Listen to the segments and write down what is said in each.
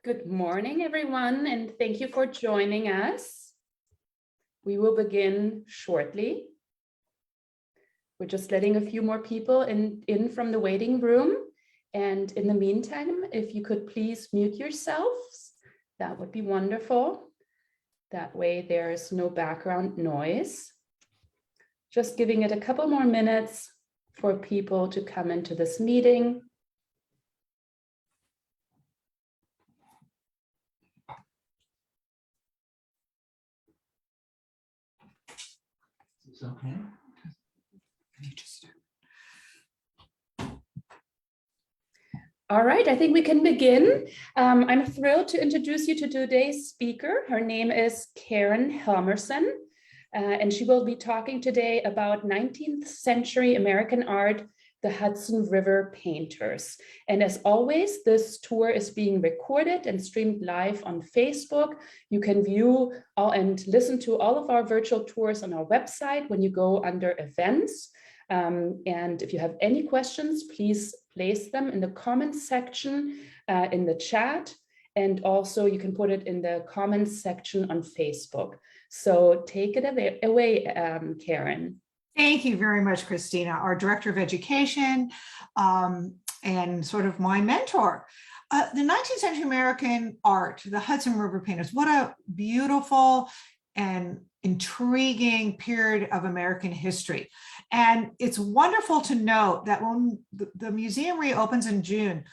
Good morning, everyone, and thank you for joining us. We will begin shortly. We're just letting a few more people in from the waiting room. And in the meantime, if you could please mute yourselves, that would be wonderful. That way there's no background noise. Just giving it a couple more minutes for people to come into this meeting. It's okay. All right, I think we can begin. I'm thrilled to introduce you to today's speaker. Her name is Karen Helmerson, and she will be talking today about 19th century American art, the Hudson River painters. And as always, this tour is being recorded and streamed live on Facebook. You can view all and listen to all of our virtual tours on our website when you go under events. And if you have any questions, please place them in the comments section in the chat. And also you can put it in the comments section on Facebook. So take it away, Karen. Thank you very much, Christina, our Director of Education and sort of my mentor. The 19th century American art, the Hudson River painters, what a beautiful and intriguing period of American history. And it's wonderful to note that when the museum reopens in June,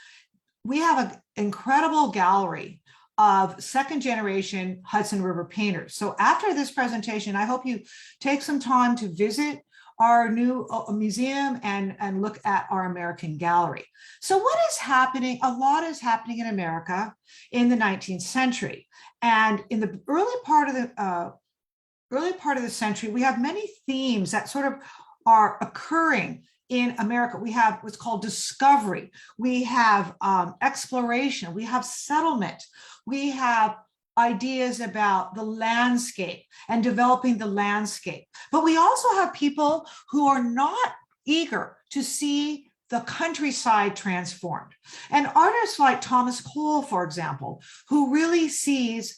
we have an incredible gallery of second generation Hudson River painters. So after this presentation, I hope you take some time to visit our new museum and look at our American gallery. So what is happening? A lot is happening in America in the 19th century. And in the early part of the century, we have many themes that sort of are occurring in America. We have what's called discovery. We have exploration. We have settlement. We have ideas about the landscape and developing the landscape. But we also have people who are not eager to see the countryside transformed. And artists like Thomas Cole, for example, who really sees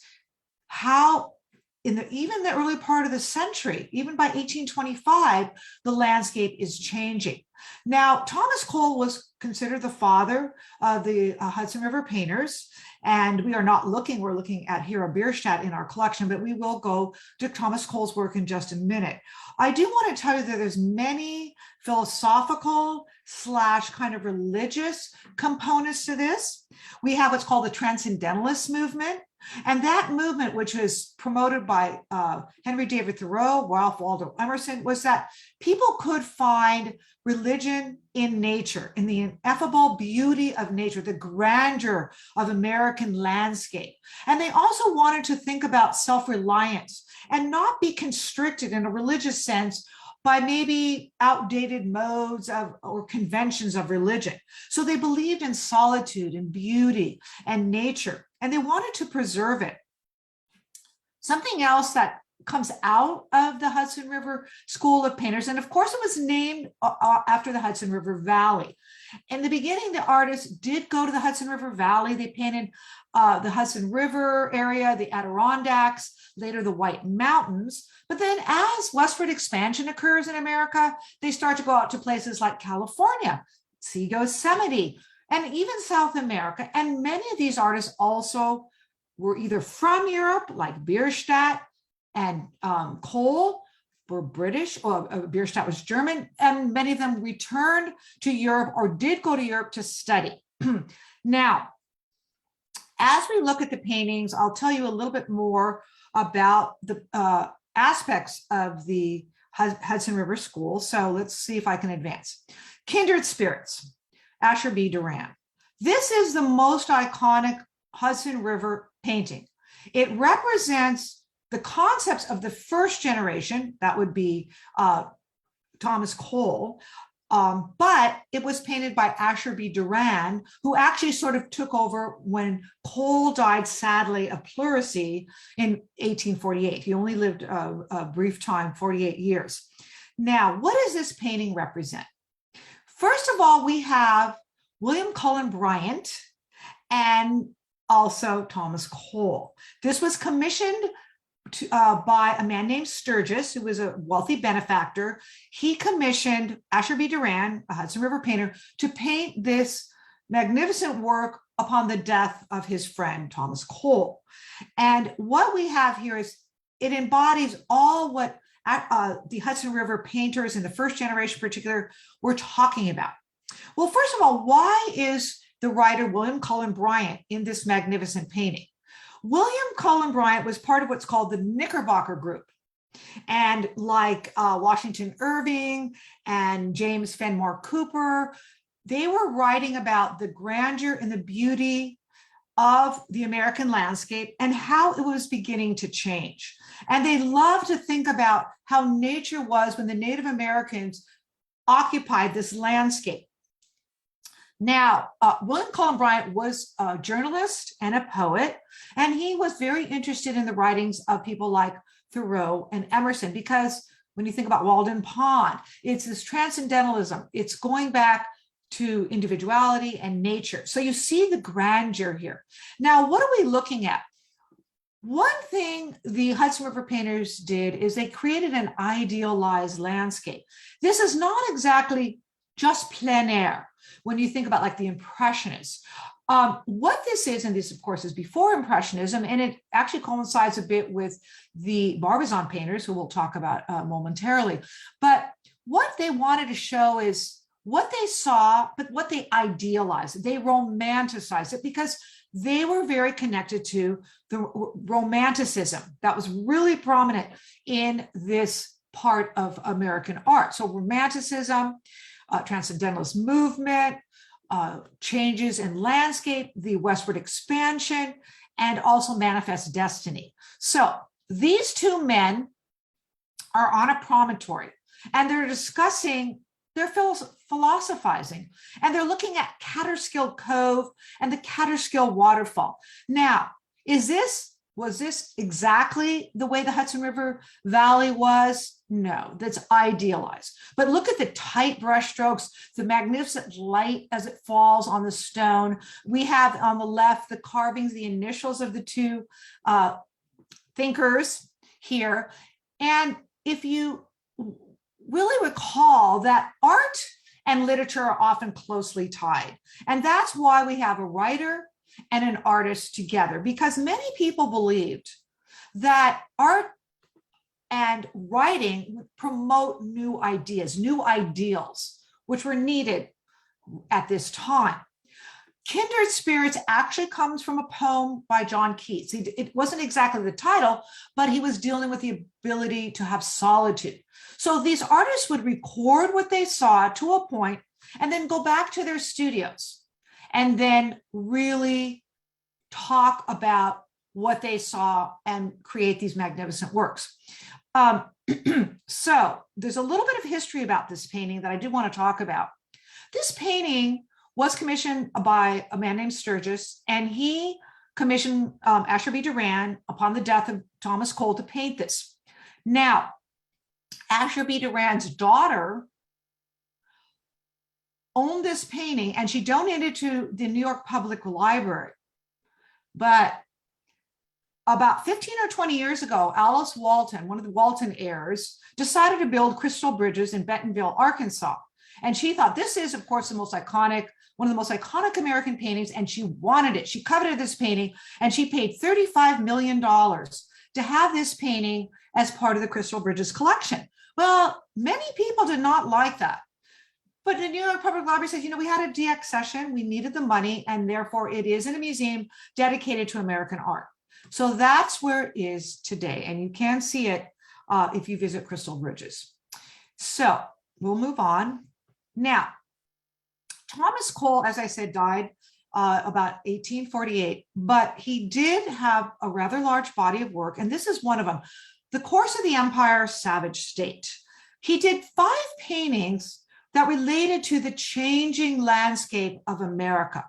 how even the early part of the century, even by 1825, the landscape is changing. Now, Thomas Cole was considered the father of the Hudson River painters, and we are not looking, we're looking at Hero Bierstadt in our collection, but we will go to Thomas Cole's work in just a minute. I do want to tell you that there's many philosophical / kind of religious components to this. We have what's called the Transcendentalist movement. And that movement, which was promoted by Henry David Thoreau, Ralph Waldo Emerson, was that people could find religion in nature, in the ineffable beauty of nature, the grandeur of American landscape. And they also wanted to think about self-reliance and not be constricted in a religious sense by maybe outdated modes or conventions of religion. So they believed in solitude and beauty and nature, and they wanted to preserve it. Something else that comes out of the Hudson River School of Painters, and of course it was named after the Hudson River Valley. In the beginning, the artists did go to the Hudson River Valley. They painted the Hudson River area, the Adirondacks, later the White Mountains. But then as westward expansion occurs in America, they start to go out to places like California, see Yosemite, and even South America. And many of these artists also were either from Europe, like Bierstadt and Cole were British, or Bierstadt was German, and many of them returned to Europe or did go to Europe to study. Now, as we look at the paintings, I'll tell you a little bit more about the aspects of the Hudson River School. So let's see if I can advance. Kindred Spirits, Asher B. Duran. This is the most iconic Hudson River painting. It represents the concepts of the first generation, that would be Thomas Cole, but it was painted by Asher B. Duran, who actually sort of took over when Cole died sadly of pleurisy in 1848. He only lived a brief time, 48 years. Now, what does this painting represent? First of all, we have William Cullen Bryant, and also Thomas Cole. This was commissioned by a man named Sturgis, who was a wealthy benefactor. He commissioned Asher B. Durand, a Hudson River painter, to paint this magnificent work upon the death of his friend, Thomas Cole. And what we have here is it embodies all what the Hudson River painters in the first generation in particular were talking about. Well, first of all, why is the writer William Cullen Bryant in this magnificent painting? William Cullen Bryant was part of what's called the Knickerbocker Group. And like Washington Irving and James Fenimore Cooper, they were writing about the grandeur and the beauty of the American landscape and how it was beginning to change. And they loved to think about how nature was when the Native Americans occupied this landscape. Now, William Cullen Bryant was a journalist and a poet, and he was very interested in the writings of people like Thoreau and Emerson, because when you think about Walden Pond, it's this transcendentalism. It's going back to individuality and nature. So you see the grandeur here. Now, what are we looking at? One thing the Hudson River painters did is they created an idealized landscape. This is not exactly just plein air. When you think about like the Impressionists, what this is, and this of course is before Impressionism, and it actually coincides a bit with the Barbizon painters, who we'll talk about momentarily. But what they wanted to show is what they saw, but what they idealized. They romanticized it because they were very connected to the Romanticism that was really prominent in this part of American art. So Romanticism, Transcendentalist movement, changes in landscape, the westward expansion, and also Manifest Destiny. So these two men are on a promontory and they're discussing, they're philosophizing, and they're looking at Catskill Cove and the Catskill waterfall. Now, was this exactly the way the Hudson River Valley was? No, that's idealized. But look at the tight brush strokes, the magnificent light as it falls on the stone. We have on the left the carvings, the initials of the two thinkers here. And if you really recall that art and literature are often closely tied. And that's why we have a writer and an artist together, because many people believed that art and writing would promote new ideas, new ideals, which were needed at this time. Kindred Spirits actually comes from a poem by John Keats. It wasn't exactly the title, but he was dealing with the ability to have solitude. So these artists would record what they saw to a point and then go back to their studios and then really talk about what they saw and create these magnificent works. So there's a little bit of history about this painting that I do want to talk about. This painting was commissioned by a man named Sturgis, and he commissioned Asher B. Durand upon the death of Thomas Cole to paint this. Now, Asher B. Durand's daughter owned this painting, and she donated to the New York Public Library. But about 15 or 20 years ago, Alice Walton, one of the Walton heirs, decided to build crystal bridges in Bentonville, Arkansas. And she thought this is, of course, one of the most iconic American paintings, and she wanted it. She coveted this painting, and she paid $35 million to have this painting as part of the Crystal Bridges collection. Well, many people did not like that. But the New York Public Library says, we had a deaccession, we needed the money, and therefore it is in a museum dedicated to American art. So that's where it is today. And you can see it if you visit Crystal Bridges. So we'll move on. Now, Thomas Cole, as I said, died about 1848, but he did have a rather large body of work, and this is one of them. The Course of the Empire, Savage State. He did 5 paintings that related to the changing landscape of America.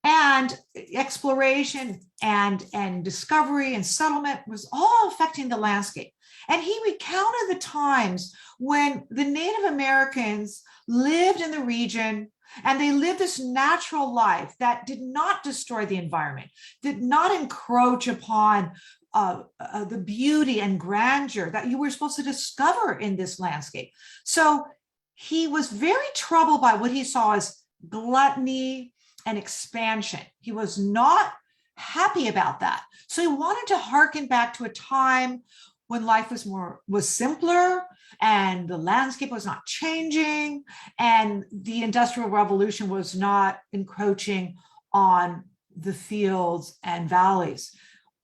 And exploration and discovery and settlement was all affecting the landscape. And he recounted the times when the Native Americans lived in the region And they lived this natural life that did not destroy the environment, did not encroach upon the beauty and grandeur that you were supposed to discover in this landscape. So he was very troubled by what he saw as gluttony and expansion. He was not happy about that. So he wanted to harken back to a time when life was simpler and the landscape was not changing and the Industrial Revolution was not encroaching on the fields and valleys.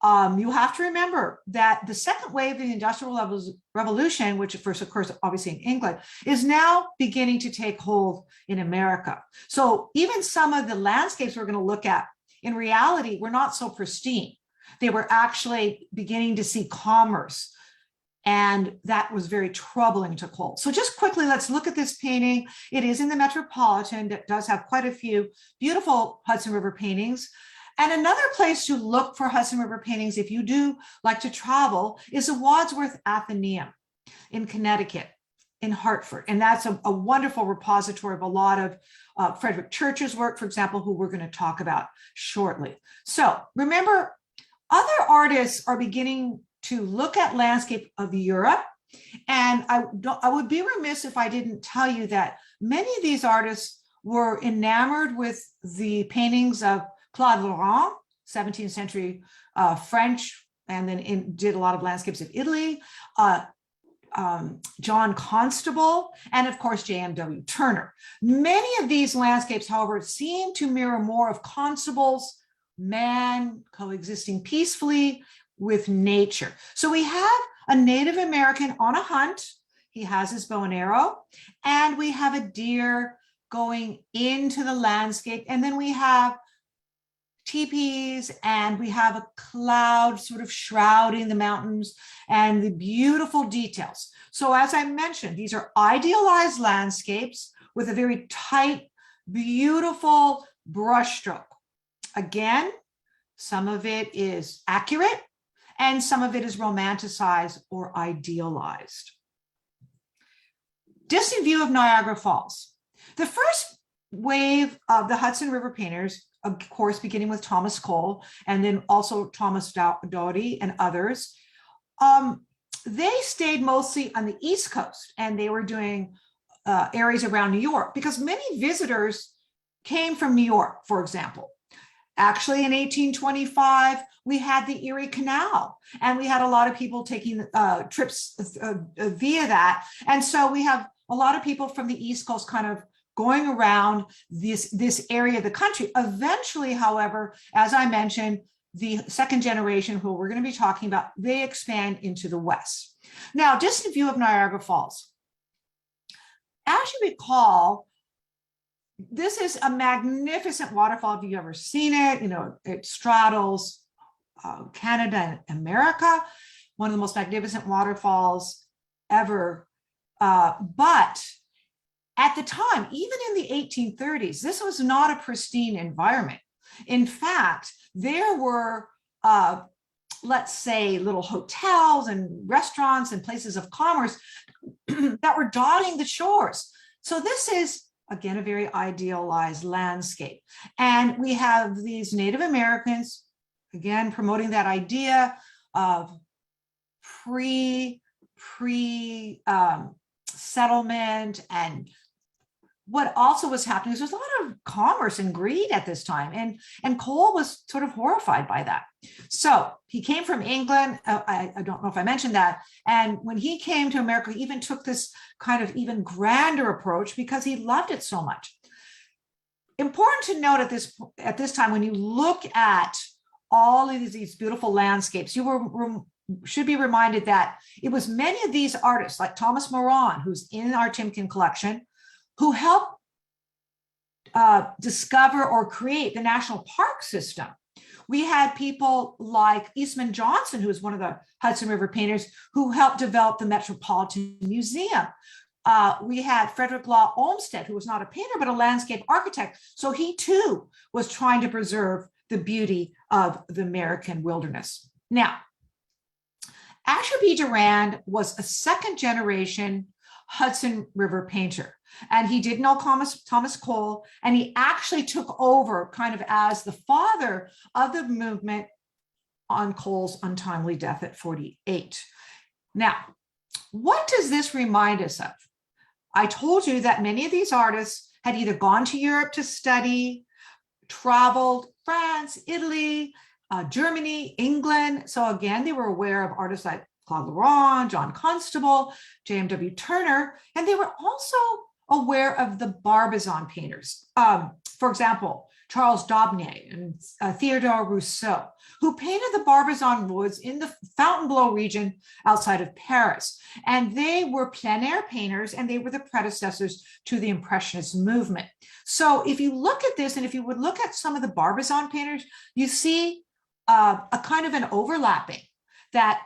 You have to remember that the second wave of the Industrial Revolution, which first occurs obviously in England, is now beginning to take hold in America. So even some of the landscapes we're going to look at in reality were not so pristine. They were actually beginning to see commerce. And that was very troubling to Cole. So just quickly, let's look at this painting. It is in the Metropolitan that does have quite a few beautiful Hudson River paintings. And another place to look for Hudson River paintings, if you do like to travel, is the Wadsworth Athenaeum in Connecticut, in Hartford. And that's a wonderful repository of a lot of Frederick Church's work, for example, who we're going to talk about shortly. So remember, other artists are beginning to look at landscape of Europe. And I would be remiss if I didn't tell you that many of these artists were enamored with the paintings of Claude Lorrain, 17th century French, and then did a lot of landscapes of Italy, John Constable, and of course, J.M.W. Turner. Many of these landscapes, however, seem to mirror more of Constable's man coexisting peacefully with nature. So we have a Native American on a hunt. He has his bow and arrow, and we have a deer going into the landscape. And then we have teepees, and we have a cloud sort of shrouding the mountains and the beautiful details. So as I mentioned, these are idealized landscapes with a very tight, beautiful brushstroke. Again, some of it is accurate and some of it is romanticized or idealized. Distant view of Niagara Falls. The first wave of the Hudson River painters, of course, beginning with Thomas Cole and then also Thomas Doughty and others, they stayed mostly on the East Coast, and they were doing areas around New York because many visitors came from New York, for example. Actually, in 1825, we had the Erie Canal, and we had a lot of people taking trips via that. And so we have a lot of people from the East Coast kind of going around this area of the country. Eventually, however, as I mentioned, the second generation, who we're going to be talking about, they expand into the West. Now, distant view of Niagara Falls. As you recall, this is a magnificent waterfall if you've ever seen it. You know, it straddles Canada and America, one of the most magnificent waterfalls ever. But at the time, even in the 1830s, this was not a pristine environment. In fact, there were, let's say, little hotels and restaurants and places of commerce that were dotting the shores. So this is, again, a very idealized landscape. And we have these Native Americans, again, promoting that idea of settlement. And what also was happening is there's a lot of commerce and greed at this time. And Cole was sort of horrified by that. So he came from England. I don't know if I mentioned that. And when he came to America, he even took this kind of even grander approach because he loved it so much. Important to note at this time, when you look at all of these beautiful landscapes, you should be reminded that it was many of these artists like Thomas Moran, who's in our Timken collection, who helped discover or create the national park system. We had people like Eastman Johnson, who was one of the Hudson River painters, who helped develop the Metropolitan Museum. We had Frederick Law Olmsted, who was not a painter, but a landscape architect. So he too was trying to preserve the beauty of the American wilderness. Now, Asher B. Durand was a second generation Hudson River painter. And he did know Thomas Cole, and he actually took over kind of as the father of the movement on Cole's untimely death at 48. Now, what does this remind us of? I told you that many of these artists had either gone to Europe to study, traveled France, Italy, Germany, England. So again, they were aware of artists like Claude Lorrain, John Constable, J.M.W. Turner, and they were also aware of the Barbizon painters. For example, Charles Daubigny and Theodore Rousseau, who painted the Barbizon woods in the Fontainebleau region outside of Paris. And they were plein air painters, and they were the predecessors to the Impressionist movement. So if you look at this, and if you would look at some of the Barbizon painters, you see a kind of an overlapping that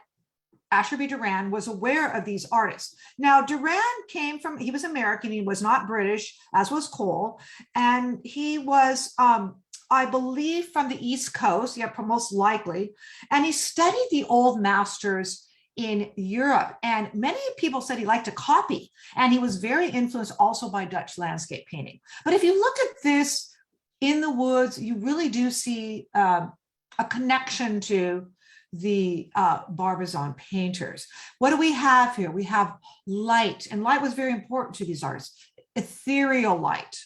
Asher B. Durand was aware of these artists. Now, Durand he was American, he was not British, as was Cole, and he was, I believe, from the East Coast, yeah, most likely, and he studied the old masters in Europe, and many people said he liked to copy, and he was very influenced also by Dutch landscape painting. But if you look at this in the woods, you really do see a connection to the Barbizon painters. What do we have here? We have light, and light was very important to these artists, ethereal light.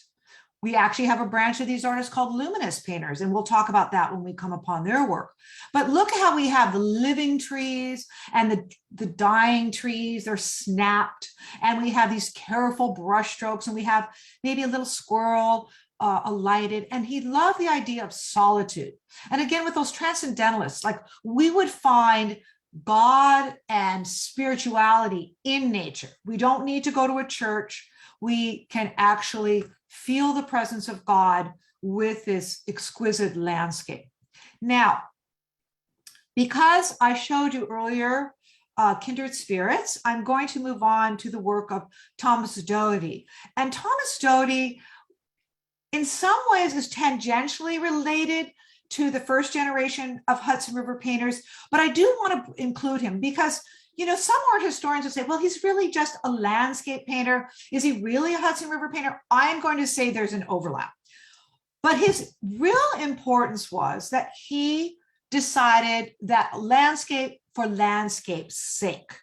We actually have a branch of these artists called luminous painters, and we'll talk about that when we come upon their work. But look how we have the living trees and the dying trees, they're snapped, and we have these careful brush strokes, and we have maybe a little squirrel alighted, and he loved the idea of solitude. And again, with those transcendentalists, like we would find God and spirituality in nature. We don't need to go to a church. We can actually feel the presence of God with this exquisite landscape. Now, because I showed you earlier kindred spirits, I'm going to move on to the work of Thomas Doty. And Thomas Doty, in some ways, is tangentially related to the first generation of Hudson River painters, but I do want to include him because, you know, some art historians will say, well, he's really just a landscape painter. Is he really a Hudson River painter? I'm going to say there's an overlap. But his real importance was that he decided that landscape for landscape's sake.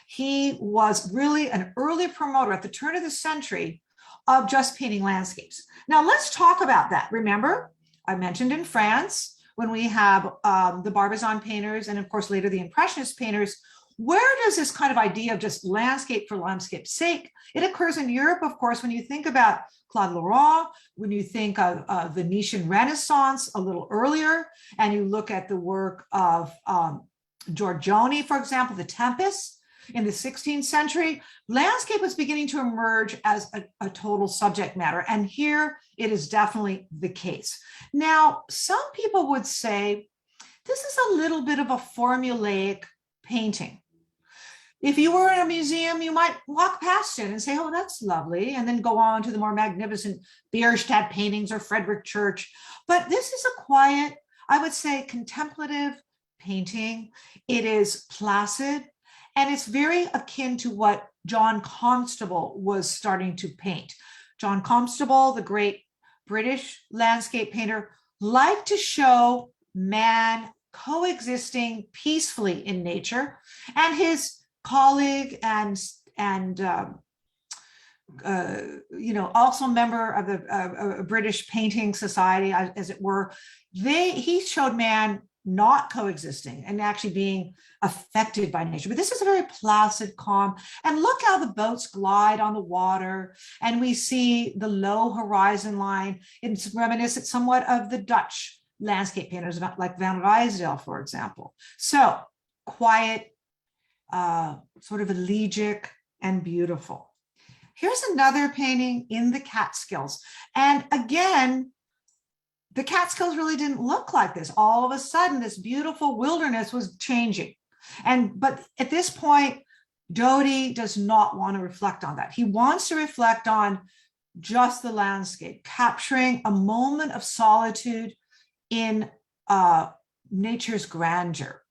He was really an early promoter at the turn of the century of just painting landscapes. Now let's talk about that. Remember, I mentioned in France, when we have the Barbizon painters, and of course later the Impressionist painters, where does this kind of idea of just landscape for landscape's sake? It occurs in Europe, of course, when you think about Claude Lorrain, when you think of Venetian Renaissance a little earlier, and you look at the work of Giorgione, for example, The Tempest. In the 16th century, landscape was beginning to emerge as a total subject matter. And here it is definitely the case. Now, some people would say, this is a little bit of a formulaic painting. If you were in a museum, you might walk past it and say, oh, that's lovely, and then go on to the more magnificent Bierstadt paintings or Frederick Church. But this is a quiet, I would say, contemplative painting. It is placid. And it's very akin to what John Constable was starting to paint. John Constable, the great British landscape painter, liked to show man coexisting peacefully in nature. And his colleague and also member of the British Painting Society, as it were, he showed man not coexisting and actually being affected by nature. But this is a very placid, calm, and look how the boats glide on the water, and we see the low horizon line. It's reminiscent somewhat of the Dutch landscape painters like Van Rysdale, for example. So quiet, sort of elegiac and beautiful. Here's another painting in the Catskills. And again, the Catskills really didn't look like this. All of a sudden, this beautiful wilderness was changing. But at this point, Doty does not want to reflect on that. He wants to reflect on just the landscape, capturing a moment of solitude in nature's grandeur.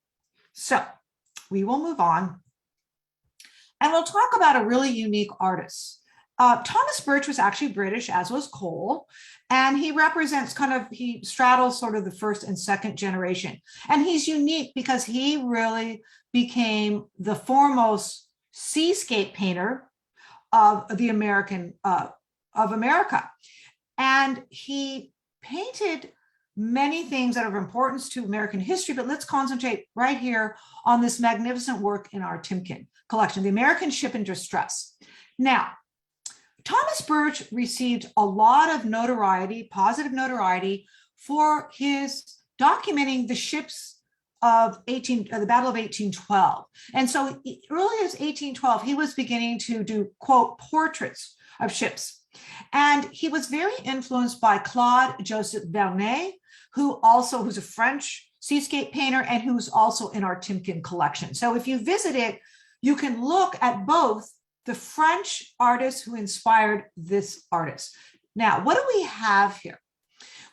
So we will move on, and we'll talk about a really unique artist. Thomas Birch was actually British, as was Cole, and he represents he straddles sort of the first and second generation. And he's unique because he really became the foremost seascape painter of the of America. And he painted many things that are of importance to American history, but let's concentrate right here on this magnificent work in our Timken collection, The American Ship in Distress. Now, Thomas Birch received a lot of notoriety, positive notoriety, for his documenting the ships of the Battle of 1812. And so early as 1812, he was beginning to do, quote, portraits of ships. And he was very influenced by Claude Joseph Vernet, who's a French seascape painter and who's also in our Timken collection. So if you visit it, you can look at both the French artists who inspired this artist. Now, what do we have here?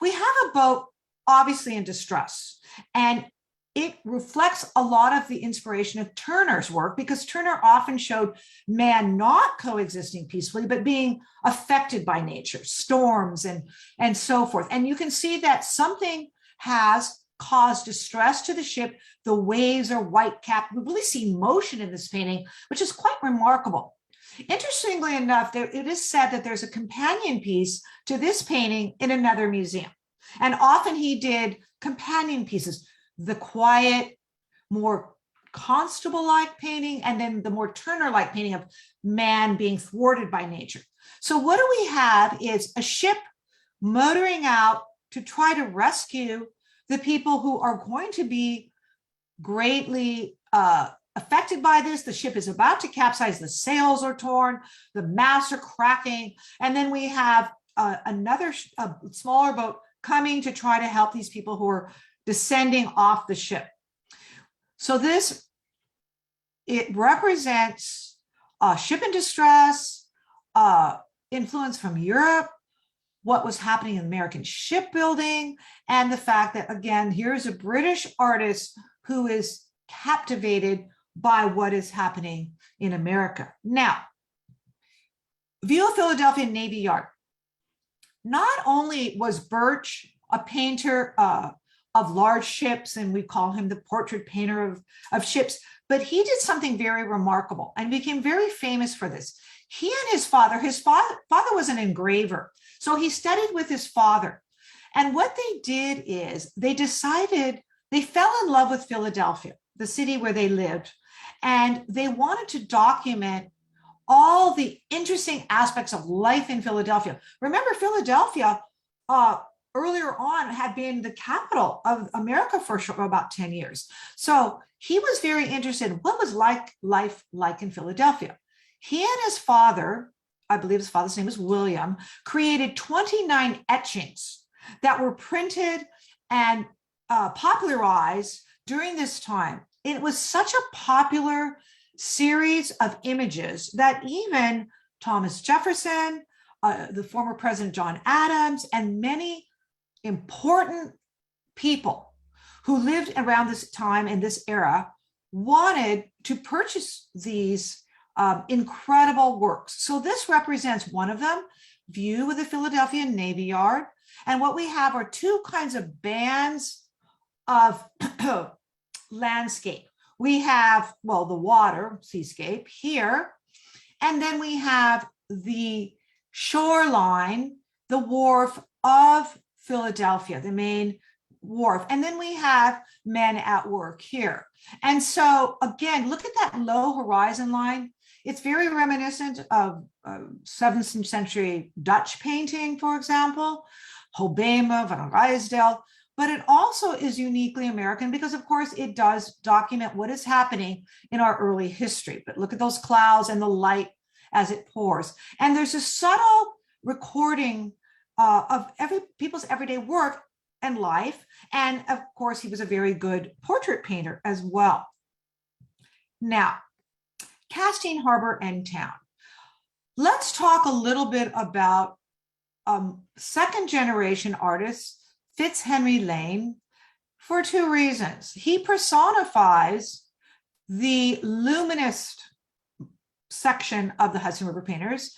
We have a boat obviously in distress, and it reflects a lot of the inspiration of Turner's work, because Turner often showed man not coexisting peacefully, but being affected by nature, storms and so forth. And you can see that something has caused distress to the ship. The waves are white capped. We really see motion in this painting, which is quite remarkable. Interestingly enough, it is said that there's a companion piece to this painting in another museum. And often he did companion pieces, the quiet, more Constable-like painting, and then the more Turner-like painting of man being thwarted by nature. So what do we have is a ship motoring out to try to rescue the people who are going to be greatly affected by this. The ship is about to capsize, the sails are torn, the masts are cracking, and then we have another smaller boat coming to try to help these people who are descending off the ship. So it represents a ship in distress, influence from Europe, what was happening in American shipbuilding, and the fact that, again, here's a British artist who is captivated by what is happening in America. Now, view of Philadelphia Navy Yard. Not only was Birch a painter of large ships, and we call him the portrait painter of ships, but he did something very remarkable and became very famous for this. He and his father was an engraver. So he studied with his father. And what they did is they fell in love with Philadelphia, the city where they lived, and they wanted to document all the interesting aspects of life in Philadelphia. Remember, Philadelphia earlier on had been the capital of America for about 10 years. So he was very interested in what was life like in Philadelphia. He and his father, I believe his father's name is William, created 29 etchings that were printed and popularized during this time. It was such a popular series of images that even Thomas Jefferson, the former President John Adams, and many important people who lived around this time in this era wanted to purchase these incredible works. So this represents one of them, view of the Philadelphia Navy Yard. And what we have are two kinds of bands of landscape. We have, well, the water, seascape here, and then we have the shoreline, the wharf of Philadelphia, the main wharf. And then we have men at work here. And so again, look at that low horizon line. It's very reminiscent of 7th century Dutch painting, for example, Hobbema, Van Ruysdael, but it also is uniquely American because, of course, it does document what is happening in our early history. But look at those clouds and the light as it pours. And there's a subtle recording of people's everyday work and life. And of course, he was a very good portrait painter as well. Now, Castine Harbor and Town. Let's talk a little bit about second generation artist Fitzhenry Lane for two reasons. He personifies the luminist section of the Hudson River painters.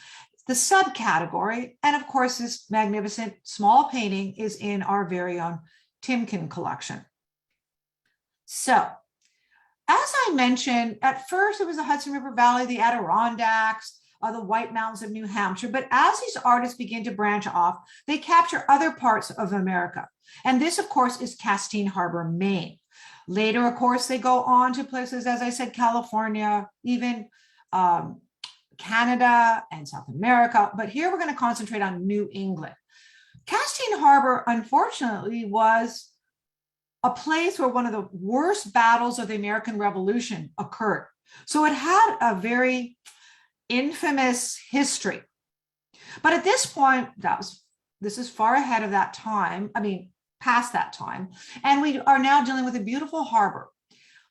the subcategory. And of course, this magnificent small painting is in our very own Timken collection. So, as I mentioned, at first it was the Hudson River Valley, the Adirondacks, the White Mountains of New Hampshire. But as these artists begin to branch off, they capture other parts of America. And this, of course, is Catskill Harbor, Maine. Later, of course, they go on to places, as I said, California, even Canada and South America. But here we're going to concentrate on New England. Catskill Harbor, unfortunately, was a place where one of the worst battles of the American Revolution occurred. So it had a very infamous history. But at this point, this is far ahead of that time. I mean, past that time. And we are now dealing with a beautiful harbor.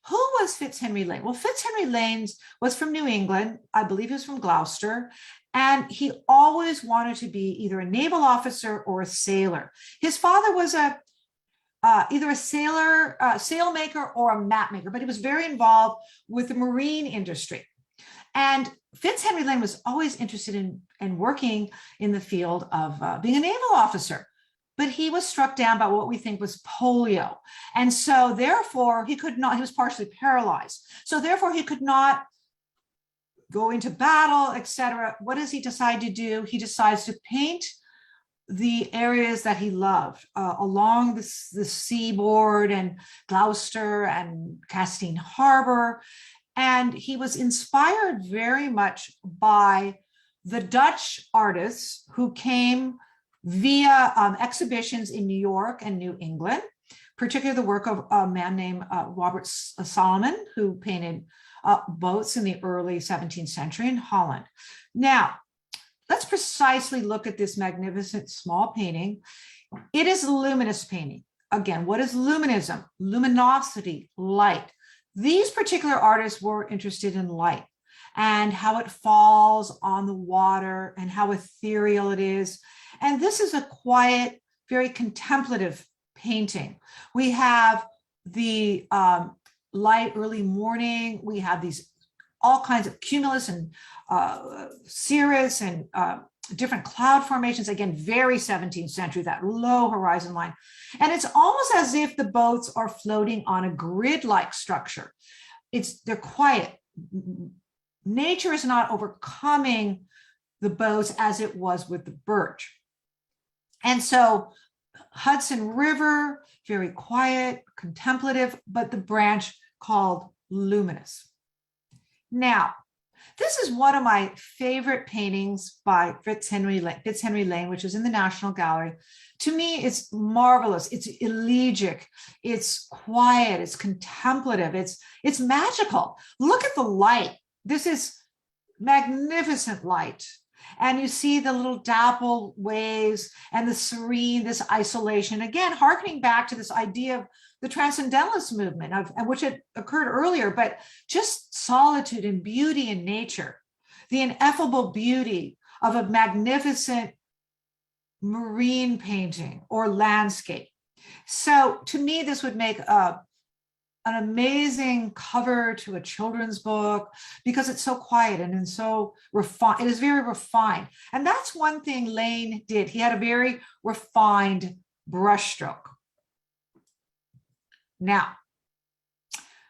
Who was Fitzhenry Lane? Well, Fitzhenry Lane was from New England. I believe he was from Gloucester. And he always wanted to be either a naval officer or a sailor. His father was either a sailmaker or a map maker, but he was very involved with the marine industry. And Fitzhenry Lane was always interested in working in the field of being a naval officer. But he was struck down by what we think was polio. And so therefore he was partially paralyzed. So therefore he could not go into battle, etc. What does he decide to do? He decides to paint the areas that he loved along the seaboard and Gloucester and Catskill Harbor. And he was inspired very much by the Dutch artists who came via exhibitions in New York and New England, particularly the work of a man named Robert Solomon, who painted boats in the early 17th century in Holland. Now, let's precisely look at this magnificent small painting. It is a luminous painting. Again, what is luminism? Luminosity, light. These particular artists were interested in light and how it falls on the water and how ethereal it is. And this is a quiet, very contemplative painting. We have the light early morning. We have these all kinds of cumulus and cirrus and different cloud formations. Again, very 17th century, that low horizon line. And it's almost as if the boats are floating on a grid-like structure. They're quiet. Nature is not overcoming the boats as it was with the birch. And so Hudson River, very quiet, contemplative, but the branch called luminous. Now, this is one of my favorite paintings by Fitzhenry Lane, which is in the National Gallery. To me, it's marvelous. It's elegiac. It's quiet. It's contemplative. It's magical. Look at the light. This is magnificent light. And you see the little dappled waves and the serene, this isolation, again, hearkening back to this idea of the transcendentalist movement, which had occurred earlier, but just solitude and beauty in nature, the ineffable beauty of a magnificent marine painting or landscape. So to me, this would make an amazing cover to a children's book because it's so quiet and so refined. It is very refined. And that's one thing Lane did. He had a very refined brushstroke. Now,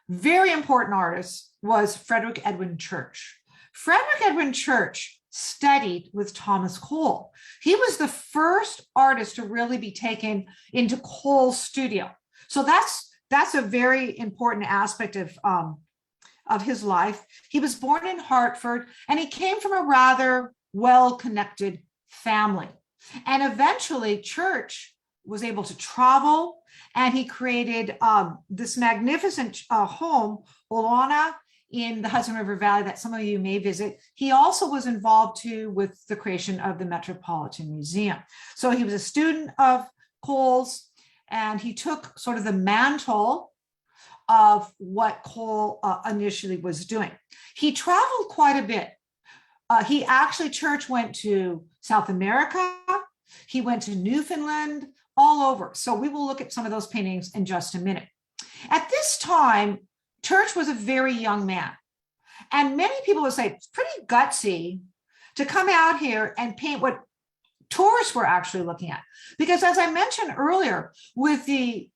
very important artist was Frederick Edwin Church. Frederick Edwin Church studied with Thomas Cole. He was the first artist to really be taken into Cole's studio. So that's a very important aspect of his life. He was born in Hartford, and he came from a rather well-connected family. And eventually, Church was able to travel, and he created this magnificent home, Olana, in the Hudson River Valley that some of you may visit. He also was involved too with the creation of the Metropolitan Museum. So he was a student of Cole's, and he took sort of the mantle of what Cole initially was doing. He traveled quite a bit. Church went to South America. He went to Newfoundland, all over. So we will look at some of those paintings in just a minute. At this time, Church was a very young man. And many people would say it's pretty gutsy to come out here and paint what tourists were actually looking at. Because as I mentioned earlier, with the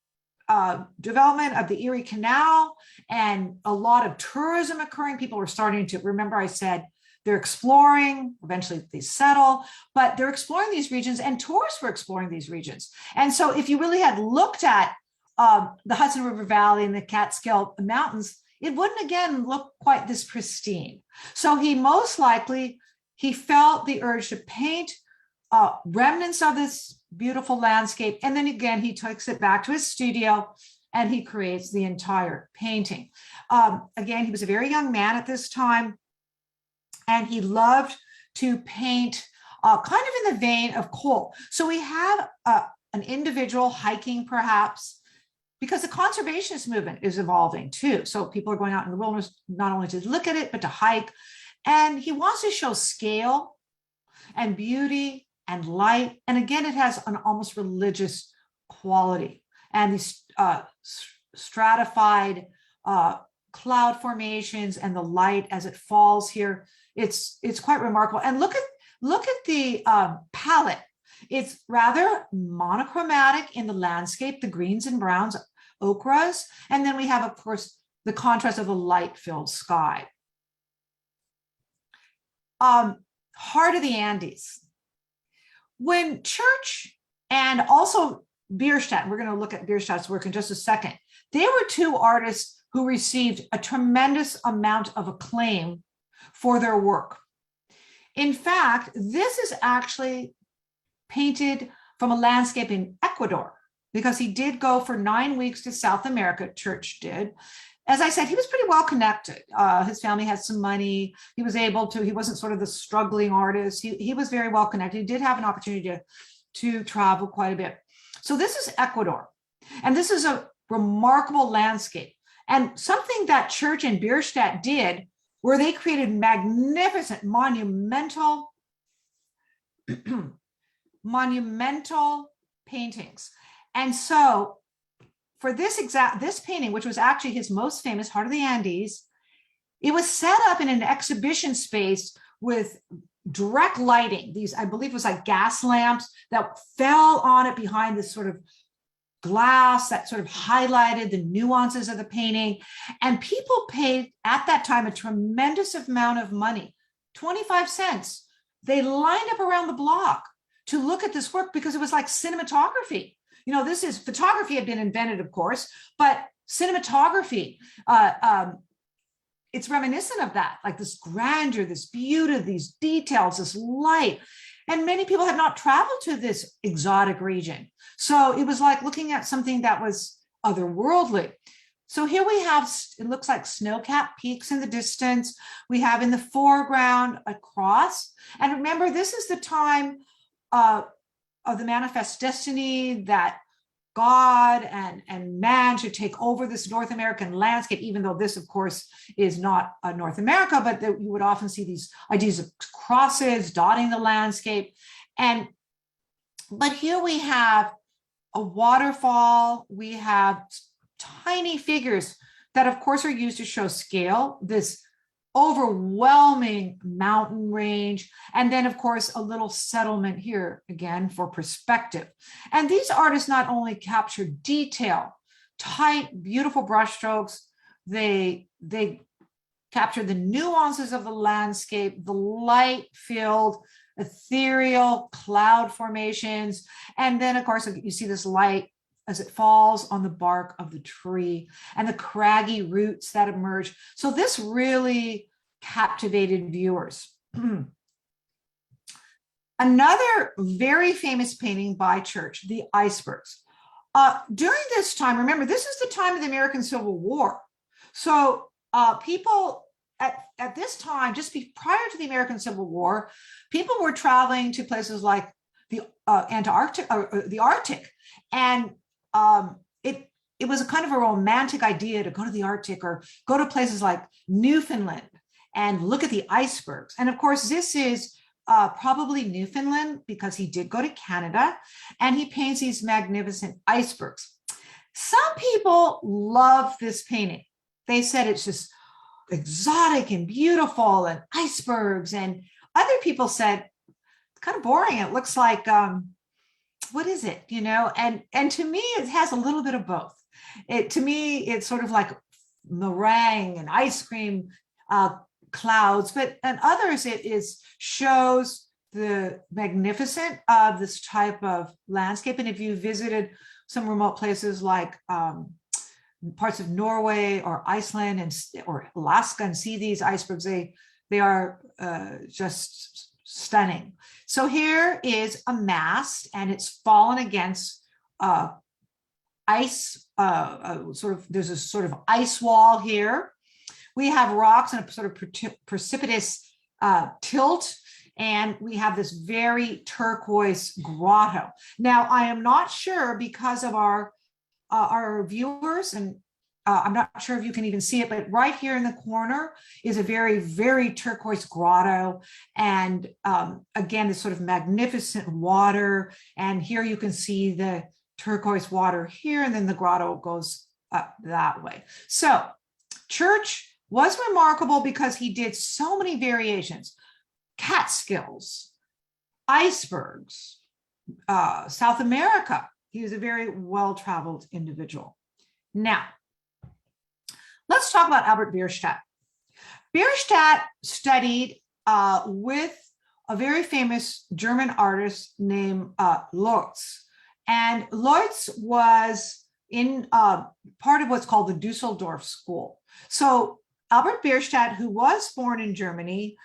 development of the Erie Canal and a lot of tourism occurring, people were starting to, remember I said, they're exploring, eventually they settle, but they're exploring these regions and tourists were exploring these regions. And so if you really had looked at the Hudson River Valley and the Catskill Mountains, it wouldn't again look quite this pristine. So he most likely, he felt the urge to paint remnants of this beautiful landscape. And then again, he takes it back to his studio and he creates the entire painting. Again, he was a very young man at this time, and he loved to paint kind of in the vein of Cole. So we have an individual hiking perhaps, because the conservationist movement is evolving too. So people are going out in the wilderness, not only to look at it, but to hike. And he wants to show scale and beauty and light. And again, it has an almost religious quality. And these stratified cloud formations and the light as it falls here, it's quite remarkable. And look at the palette. It's rather monochromatic in the landscape, the greens and browns, ochres. And then we have, of course, the contrast of the light-filled sky. Heart of the Andes. When Church and also Bierstadt, we're going to look at Bierstadt's work in just a second, they were two artists who received a tremendous amount of acclaim for their work. In fact, this is actually painted from a landscape in Ecuador, because he did go for 9 weeks to South America, Church did. As I said, he was pretty well connected. His family had some money. He was able to, he wasn't sort of the struggling artist. He was very well connected. He did have an opportunity to travel quite a bit. So this is Ecuador, and this is a remarkable landscape. And something that Church and Bierstadt did, where they created magnificent, monumental paintings. And so for this painting, which was actually his most famous, Heart of the Andes, it was set up in an exhibition space with direct lighting. These, I believe, was like gas lamps that fell on it behind this sort of glass that sort of highlighted the nuances of the painting. And people paid at that time a tremendous amount of money, 25 cents. They lined up around the block to look at this work because it was like cinematography. You know, this is, photography had been invented, of course, but cinematography, it's reminiscent of that, like this grandeur, this beauty, these details, this light. And many people had not traveled to this exotic region. So it was like looking at something that was otherworldly. So here we have, it looks like snow-capped peaks in the distance. We have in the foreground a cross. And remember, this is the time of the manifest destiny that God and man should take over this North American landscape, even though this, of course, is not North America, but you would often see these ideas of crosses dotting the landscape. But here we have a waterfall. We have tiny figures that, of course, are used to show scale, this overwhelming mountain range, and then, of course, a little settlement here, again, for perspective. And these artists not only capture detail, tight, beautiful brushstrokes, they capture the nuances of the landscape, the light-filled, ethereal cloud formations, and then, of course, you see this light as it falls on the bark of the tree and the craggy roots that emerge. So this really captivated viewers. Another very famous painting by Church, the icebergs. During this time, remember, this is the time of the American Civil War. So people at this time, prior to the American Civil War, people were traveling to places like the Antarctic or the Arctic, and it was a kind of a romantic idea to go to the Arctic or go to places like Newfoundland and look at the icebergs. And of course, this is probably Newfoundland, because he did go to Canada, and he paints these magnificent icebergs. Some people love this painting. They said it's just exotic and beautiful, and icebergs. And other people said, it's kind of boring. It looks like, what is it, you know? And to me, it has a little bit of both. To me, it's sort of like meringue and ice cream clouds, but and others, shows the magnificent of this type of landscape. And if you visited some remote places like parts of Norway or Iceland or Alaska and see these icebergs, they are just stunning. So here is a mast, and it's fallen against ice. There's a sort of ice wall here. We have rocks and a sort of precipitous tilt, and we have this very turquoise grotto. Now, I am not sure, because of our viewers, and I'm not sure if you can even see it, but right here in the corner is a very, very turquoise grotto. And again, this sort of magnificent water. And here you can see the turquoise water here, and then the grotto goes up that way. So Church was remarkable because he did so many variations: Catskills, icebergs, South America. He was a very well-traveled individual. Now, let's talk about Albert Bierstadt. Bierstadt studied with a very famous German artist named Lortz. And Lortz was in part of what's called the Dusseldorf School. So Albert Bierstadt, who was born in Germany,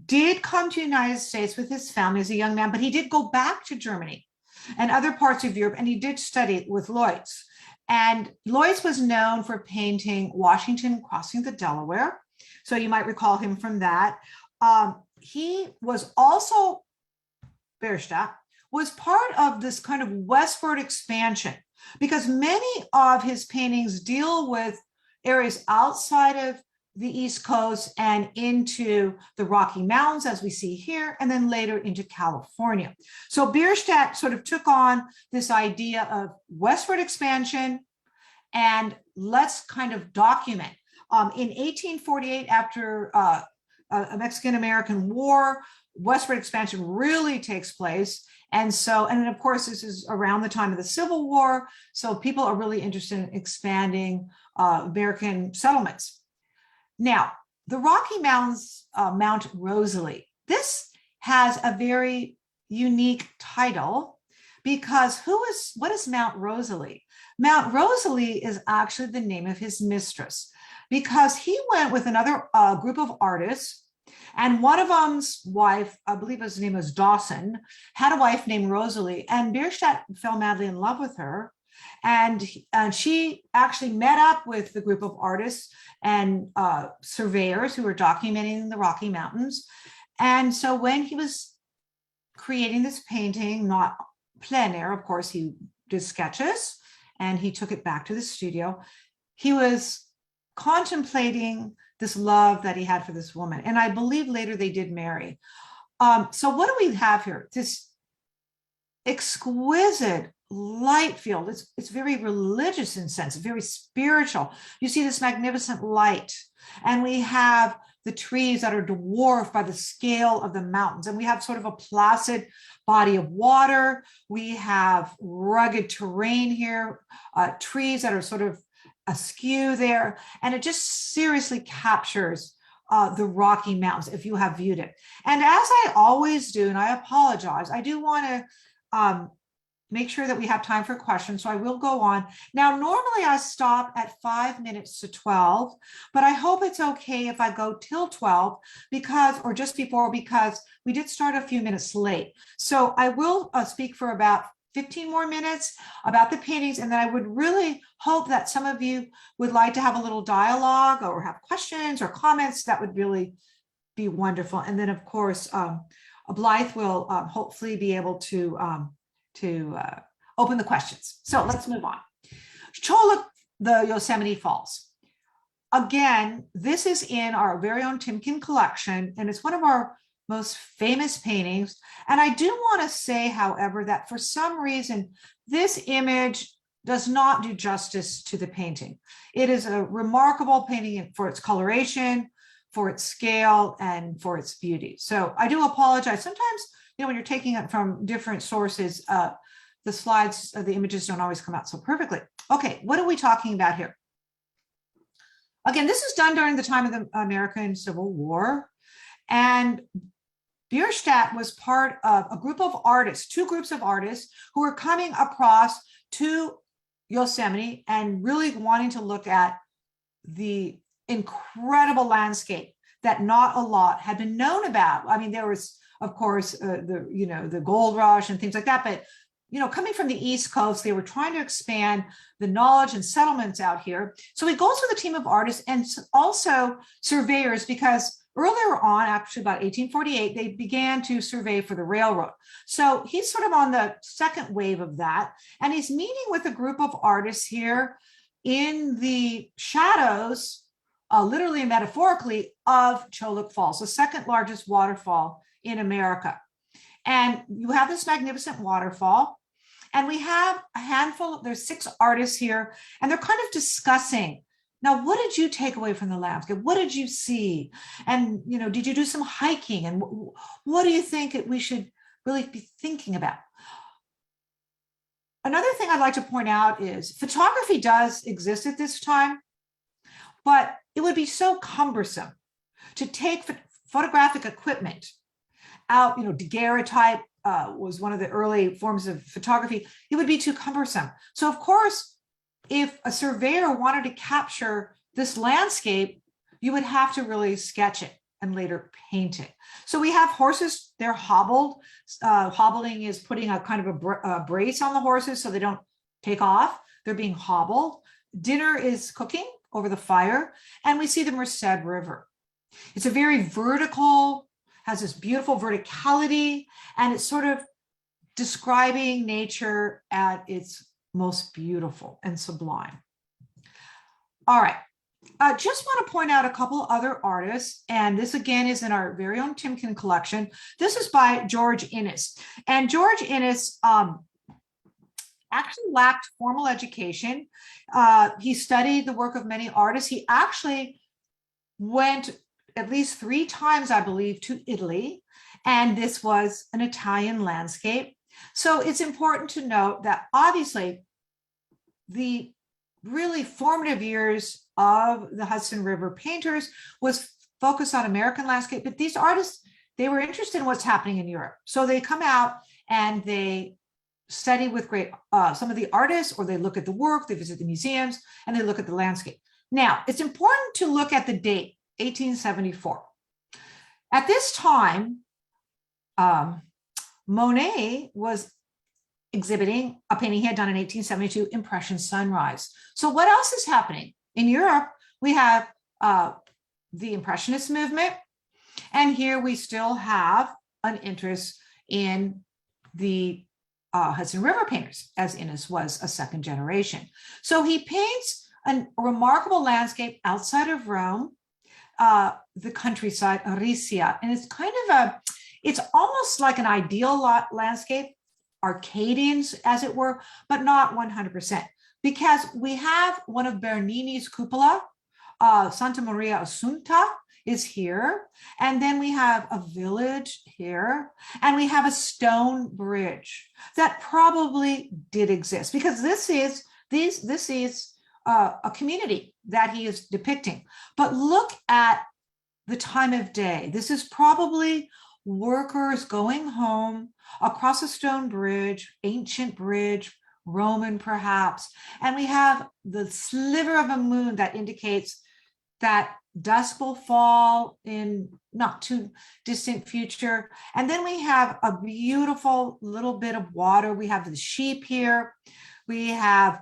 did come to the United States with his family as a young man, but he did go back to Germany and other parts of Europe, and he did study with Lortz. And Lortz was known for painting Washington crossing the Delaware. So you might recall him from that. He was also, Bierstadt was part of this kind of westward expansion, because many of his paintings deal with areas outside of the East Coast and into the Rocky Mountains, as we see here, and then later into California. So Bierstadt sort of took on this idea of westward expansion, and let's kind of document. In 1848, after a Mexican-American War, westward expansion really takes place. And then of course, this is around the time of the Civil War. So people are really interested in expanding American settlements. Now, the Rocky Mountains, Mount Rosalie, this has a very unique title, because what is Mount Rosalie? Mount Rosalie is actually the name of his mistress, because he went with another group of artists, and one of them's wife, I believe his name was Dawson, had a wife named Rosalie, and Bierstadt fell madly in love with her. And she actually met up with the group of artists and surveyors who were documenting the Rocky Mountains. And so when he was creating this painting, not plein air, of course, he did sketches and he took it back to the studio. He was contemplating this love that he had for this woman. And I believe later they did marry. So what do we have here? This exquisite light field. It's very religious in sense, very spiritual. You see this magnificent light, and we have the trees that are dwarfed by the scale of the mountains, and we have sort of a placid body of water. We have rugged terrain here, trees that are sort of askew there, and it just seriously captures the Rocky Mountains if you have viewed it. And as I always do, and I apologize, I do want to make sure that we have time for questions, so I will go on. Now, normally I stop at 5 minutes to 12, but I hope it's okay if I go till 12 or just before, because we did start a few minutes late. So I will speak for about 15 more minutes about the paintings, and then I would really hope that some of you would like to have a little dialogue or have questions or comments. That would really be wonderful. And then, of course, Blythe will hopefully be able to open the questions. So let's move on. Choluk, the Yosemite Falls. Again, this is in our very own Timken collection, and it's one of our most famous paintings. And I do want to say, however, that for some reason, this image does not do justice to the painting. It is a remarkable painting for its coloration, for its scale and for its beauty. So I do apologize. Sometimes, when you're taking it from different sources, the slides, the images don't always come out so perfectly. Okay, what are we talking about here? Again, this is done during the time of the American Civil War. And Bierstadt was part of a group of artists, two groups of artists who were coming across to Yosemite and really wanting to look at the incredible landscape that not a lot had been known about. I mean, there was, of course, the gold rush and things like that, but coming from the East Coast, they were trying to expand the knowledge and settlements out here. So he goes with a team of artists and also surveyors, because earlier on, actually about 1848, they began to survey for the railroad. So he's sort of on the second wave of that. And he's meeting with a group of artists here in the shadows, literally and metaphorically, of Choluk Falls, the second largest waterfall in America. And you have this magnificent waterfall. And we have a handful, there's 6 artists here, and they're kind of discussing, now, what did you take away from the landscape? What did you see? And, did you do some hiking? And what do you think that we should really be thinking about? Another thing I'd like to point out is photography does exist at this time, but it would be so cumbersome to take photographic equipment out, daguerreotype was one of the early forms of photography. It would be too cumbersome. So of course, if a surveyor wanted to capture this landscape, you would have to really sketch it and later paint it. So we have horses, they're hobbled. Hobbling is putting a kind of a brace on the horses so they don't take off. They're being hobbled. Dinner is cooking over the fire, and we see the Merced River. It's a very vertical, has this beautiful verticality, and it's sort of describing nature at its most beautiful and sublime. All right, just want to point out a couple other artists, and this again is in our very own Timken collection. This is by George Innes, and George Innes actually lacked formal education. He studied the work of many artists. He actually went at least 3 times, I believe, to Italy, and this was an Italian landscape. So it's important to note that obviously the really formative years of the Hudson River painters was focused on American landscape, but these artists, they were interested in what's happening in Europe. So they come out and they study with great, some of the artists, or they look at the work, they visit the museums, and they look at the landscape. Now, it's important to look at the date, 1874. At this time, Monet was exhibiting a painting he had done in 1872, Impression Sunrise. So what else is happening? In Europe, we have the Impressionist movement, and here we still have an interest in the Hudson River painters, as Innes was a second generation. So he paints a remarkable landscape outside of Rome, the countryside, Arisia, and it's kind of it's almost like an ideal landscape, Arcadians, as it were, but not 100%, because we have one of Bernini's cupola, Santa Maria Assunta is here, and then we have a village here, and we have a stone bridge that probably did exist, because this is a community that he is depicting. But look at the time of day. This is probably workers going home across a stone bridge, ancient bridge, Roman perhaps, and we have the sliver of a moon that indicates that dusk will fall in not too distant future. And then we have a beautiful little bit of water. We have the sheep here. We have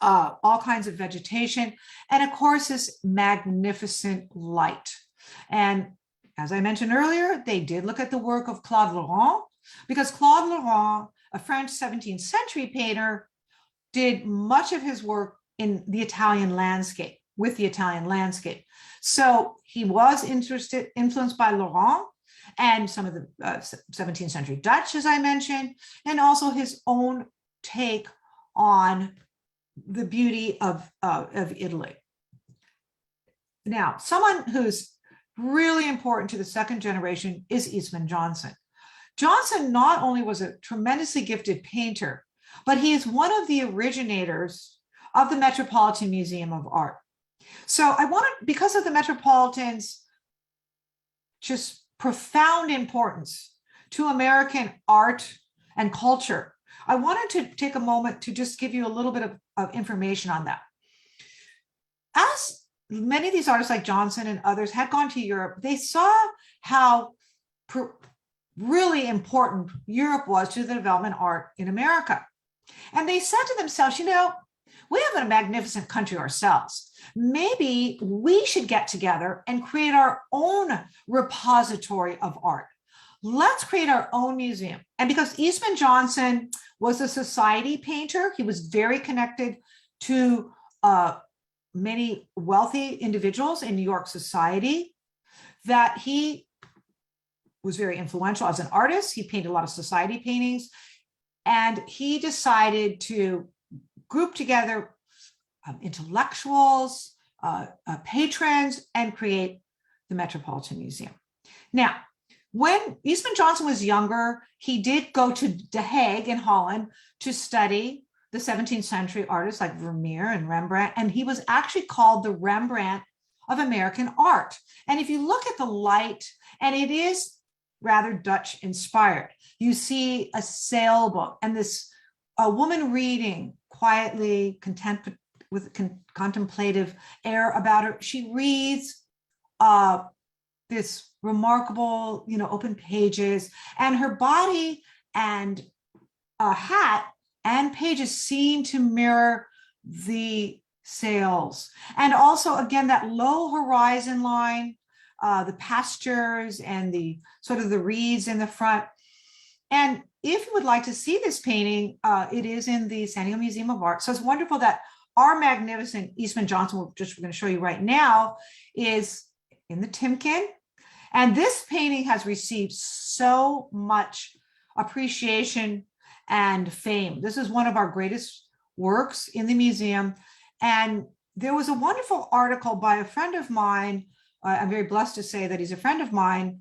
all kinds of vegetation. And of course, this magnificent light. And as I mentioned earlier, they did look at the work of Claude Lorrain, because Claude Lorrain, a French 17th century painter, did much of his work in the Italian landscape, with the Italian landscape. So he was influenced by Lorrain and some of the 17th century Dutch, as I mentioned, and also his own take on the beauty of Italy. Now, someone who's really important to the second generation is Eastman Johnson. Johnson not only was a tremendously gifted painter, but he is one of the originators of the Metropolitan Museum of Art. So I wanted, because of the Metropolitan's just profound importance to American art and culture, I wanted to take a moment to just give you a little bit of information on that. As many of these artists like Johnson and others had gone to Europe, they saw how really important Europe was to the development of art in America. And they said to themselves, you know, we have a magnificent country ourselves. Maybe we should get together and create our own repository of art. Let's create our own museum. And because Eastman Johnson was a society painter, he was very connected to many wealthy individuals in New York society, that he was very influential as an artist. He painted a lot of society paintings, and he decided to group together intellectuals, patrons, and create the Metropolitan Museum. Now, when Eastman Johnson was younger, he did go to The Hague in Holland to study the 17th century artists like Vermeer and Rembrandt, and he was actually called the Rembrandt of American art. And if you look at the light, and it is rather Dutch inspired, you see a sailboat and this a woman reading quietly, with a contemplative air about her. She reads this remarkable, open pages, and her body and hat and pages seem to mirror the sails. And also, again, that low horizon line, the pastures and the sort of the reeds in the front. And if you would like to see this painting, it is in the San Diego Museum of Art. So it's wonderful that our magnificent Eastman Johnson, we're going to show you right now, is in the Timken. And this painting has received so much appreciation and fame. This is one of our greatest works in the museum. And there was a wonderful article by a friend of mine. I'm very blessed to say that he's a friend of mine,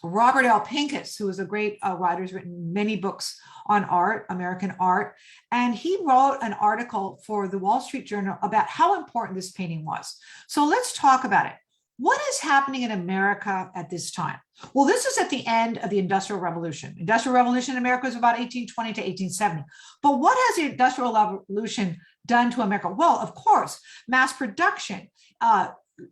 Robert L. Pincus, who is a great writer, has written many books on art, American art. And he wrote an article for the Wall Street Journal about how important this painting was. So let's talk about it. What is happening in America at this time? Well, this is at the end of the Industrial Revolution. Industrial Revolution in America was about 1820 to 1870. But what has the Industrial Revolution done to America? Well, of course, mass production,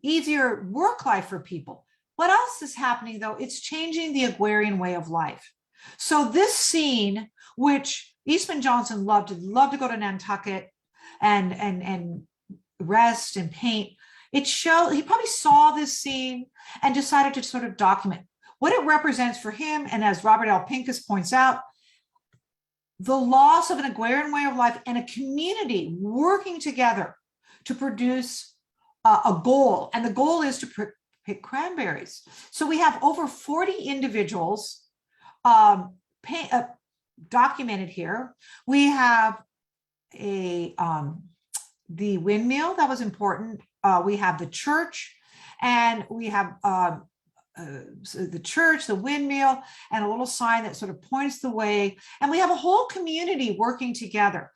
easier work life for people. What else is happening, though? It's changing the agrarian way of life. So this scene, which Eastman Johnson loved to go to Nantucket and rest and paint, he probably saw this scene and decided to sort of document what it represents for him. And as Robert L. Pincus points out, the loss of an agrarian way of life and a community working together to produce a goal. And the goal is to pick cranberries. So we have over 40 individuals documented here. We have the windmill that was important. We have the church, and we have the church, the windmill, and a little sign that sort of points the way. And we have a whole community working together.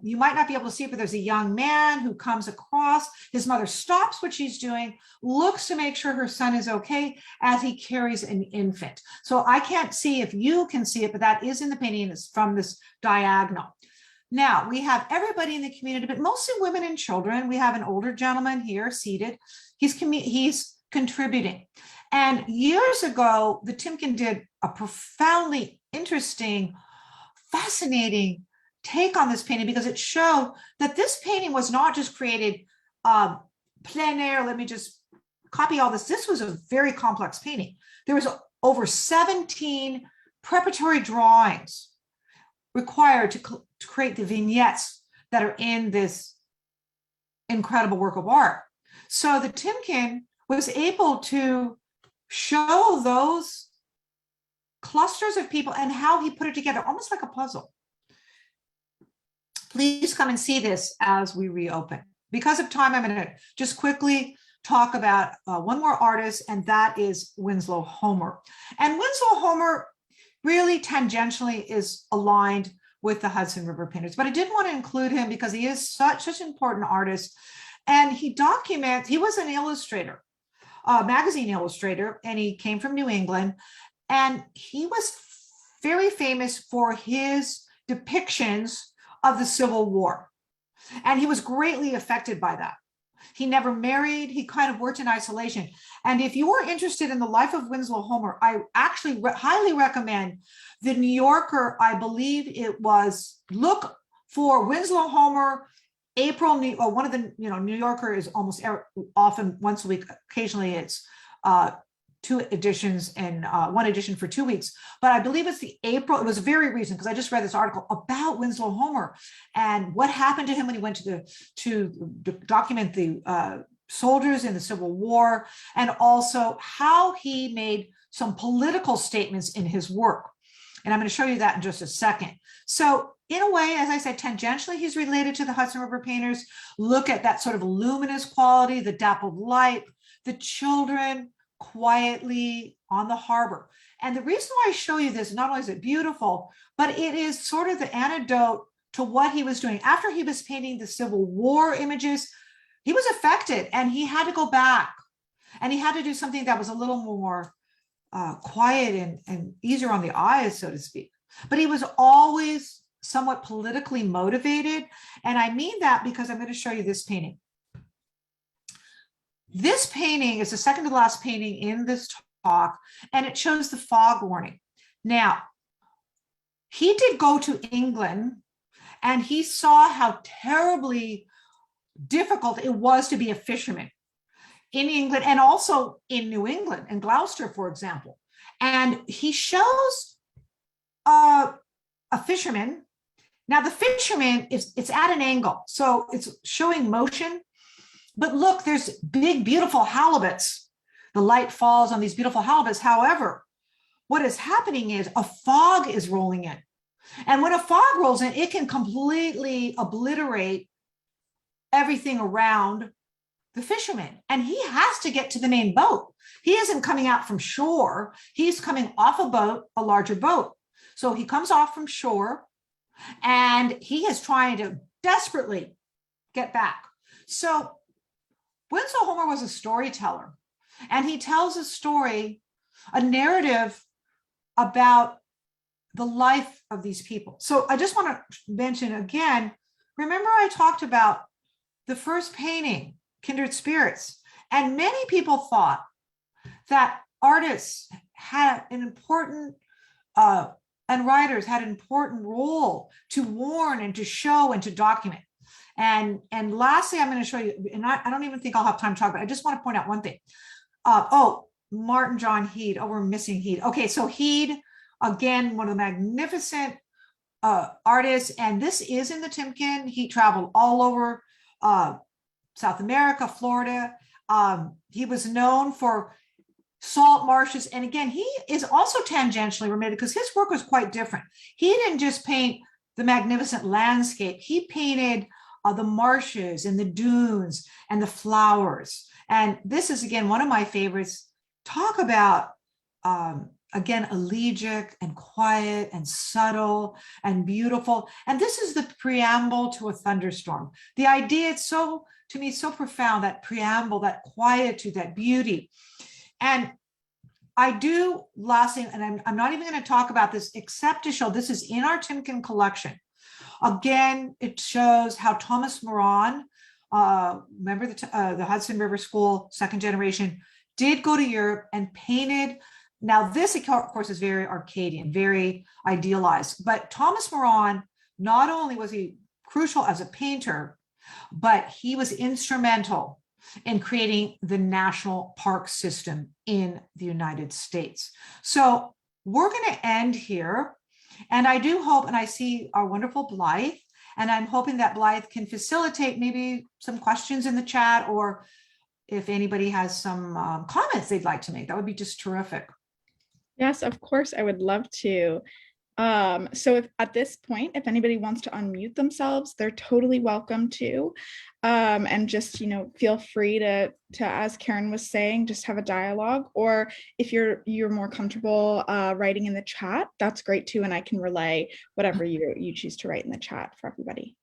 You might not be able to see it, but there's a young man who comes across. His mother stops what she's doing, looks to make sure her son is okay as he carries an infant. So I can't see if you can see it, but that is in the painting. It's from this diagonal. Now, we have everybody in the community, but mostly women and children. We have an older gentleman here seated. He's contributing. And years ago, the Timken did a profoundly interesting, fascinating take on this painting, because it showed that this painting was not just created plein air. Let me just copy all this. This was a very complex painting. There was over 17 preparatory drawings required to create the vignettes that are in this incredible work of art. So the Timken was able to show those clusters of people and how he put it together, almost like a puzzle. Please come and see this as we reopen. because of time, I'm going to just quickly talk about one more artist, and that is Winslow Homer. And Winslow Homer really tangentially is aligned with the Hudson River painters, but I did want to include him because he is such an important artist. And he was an illustrator, a magazine illustrator, and he came from New England. And he was very famous for his depictions of the Civil War. And he was greatly affected by that. He never married. He kind of worked in isolation. And if you are interested in the life of Winslow Homer, I actually highly recommend the New Yorker. I believe it was, look for Winslow Homer, April, one of the, New Yorker is almost often once a week. Occasionally it's 2 editions and 1 edition for 2 weeks. But I believe it's the April, it was very recent because I just read this article about Winslow Homer and what happened to him when he went to document the soldiers in the Civil War, and also how he made some political statements in his work. And I'm going to show you that in just a second. So in a way, as I said, tangentially, he's related to the Hudson River painters. Look at that sort of luminous quality, the dappled light, the children quietly on the harbor. And the reason why I show you this, not only is it beautiful, but it is sort of the antidote to what he was doing. After he was painting the Civil War images, he was affected and he had to go back and he had to do something that was a little more quiet and easier on the eyes, so to speak. But he was always somewhat politically motivated. And I mean that because I'm going to show you this painting. This painting is the second to last painting in this talk, and it shows the fog warning. Now, he did go to England, and he saw how terribly difficult it was to be a fisherman in England and also in New England, in Gloucester, for example. And he shows a fisherman. Now, the fisherman it's at an angle, so it's showing motion. But look, there's big, beautiful halibuts. The light falls on these beautiful halibuts. However, what is happening is a fog is rolling in. And when a fog rolls in, it can completely obliterate everything around the fisherman. And he has to get to the main boat. He isn't coming out from shore. He's coming off a boat, a larger boat. So he comes off from shore and he is trying to desperately get back. So Winslow Homer was a storyteller, and he tells a story, a narrative about the life of these people. So I just want to mention again, remember I talked about the first painting, Kindred Spirits, and many people thought that artists had an important, and writers had an important role to warn and to show and to document. And lastly, I'm going to show you, and I don't even think I'll have time to talk about it. I just want to point out one thing. Martin John Heed. Oh, we're missing Heed. Okay, so Heed, again, one of the magnificent artists, and this is in the Timken. He traveled all over South America, Florida. He was known for salt marshes. And again, he is also tangentially related because his work was quite different. He didn't just paint the magnificent landscape. He painted the marshes and the dunes and the flowers. And this is, again, one of my favorites. Talk about, again, elegiac and quiet and subtle and beautiful. And this is the preamble to a thunderstorm. The idea, it's so, to me, so profound, that preamble, that quietude, that beauty. And I do, lastly, and I'm not even going to talk about this except to show this is in our Timken collection. Again, it shows how Thomas Moran, remember the Hudson River School, second generation, did go to Europe and painted. Now, this, of course, is very Arcadian, very idealized. But Thomas Moran, not only was he crucial as a painter, but he was instrumental in creating the national park system in the United States. So we're going to end here. And I do hope, and I see our wonderful Blythe, and I'm hoping that Blythe can facilitate maybe some questions in the chat, or if anybody has some comments they'd like to make, that would be just terrific. Yes, of course, I would love to. So if at this point, if anybody wants to unmute themselves, they're totally welcome to. And just, feel free to, as Karen was saying, just have a dialogue. Or if you're more comfortable writing in the chat, that's great too. And I can relay whatever you choose to write in the chat for everybody.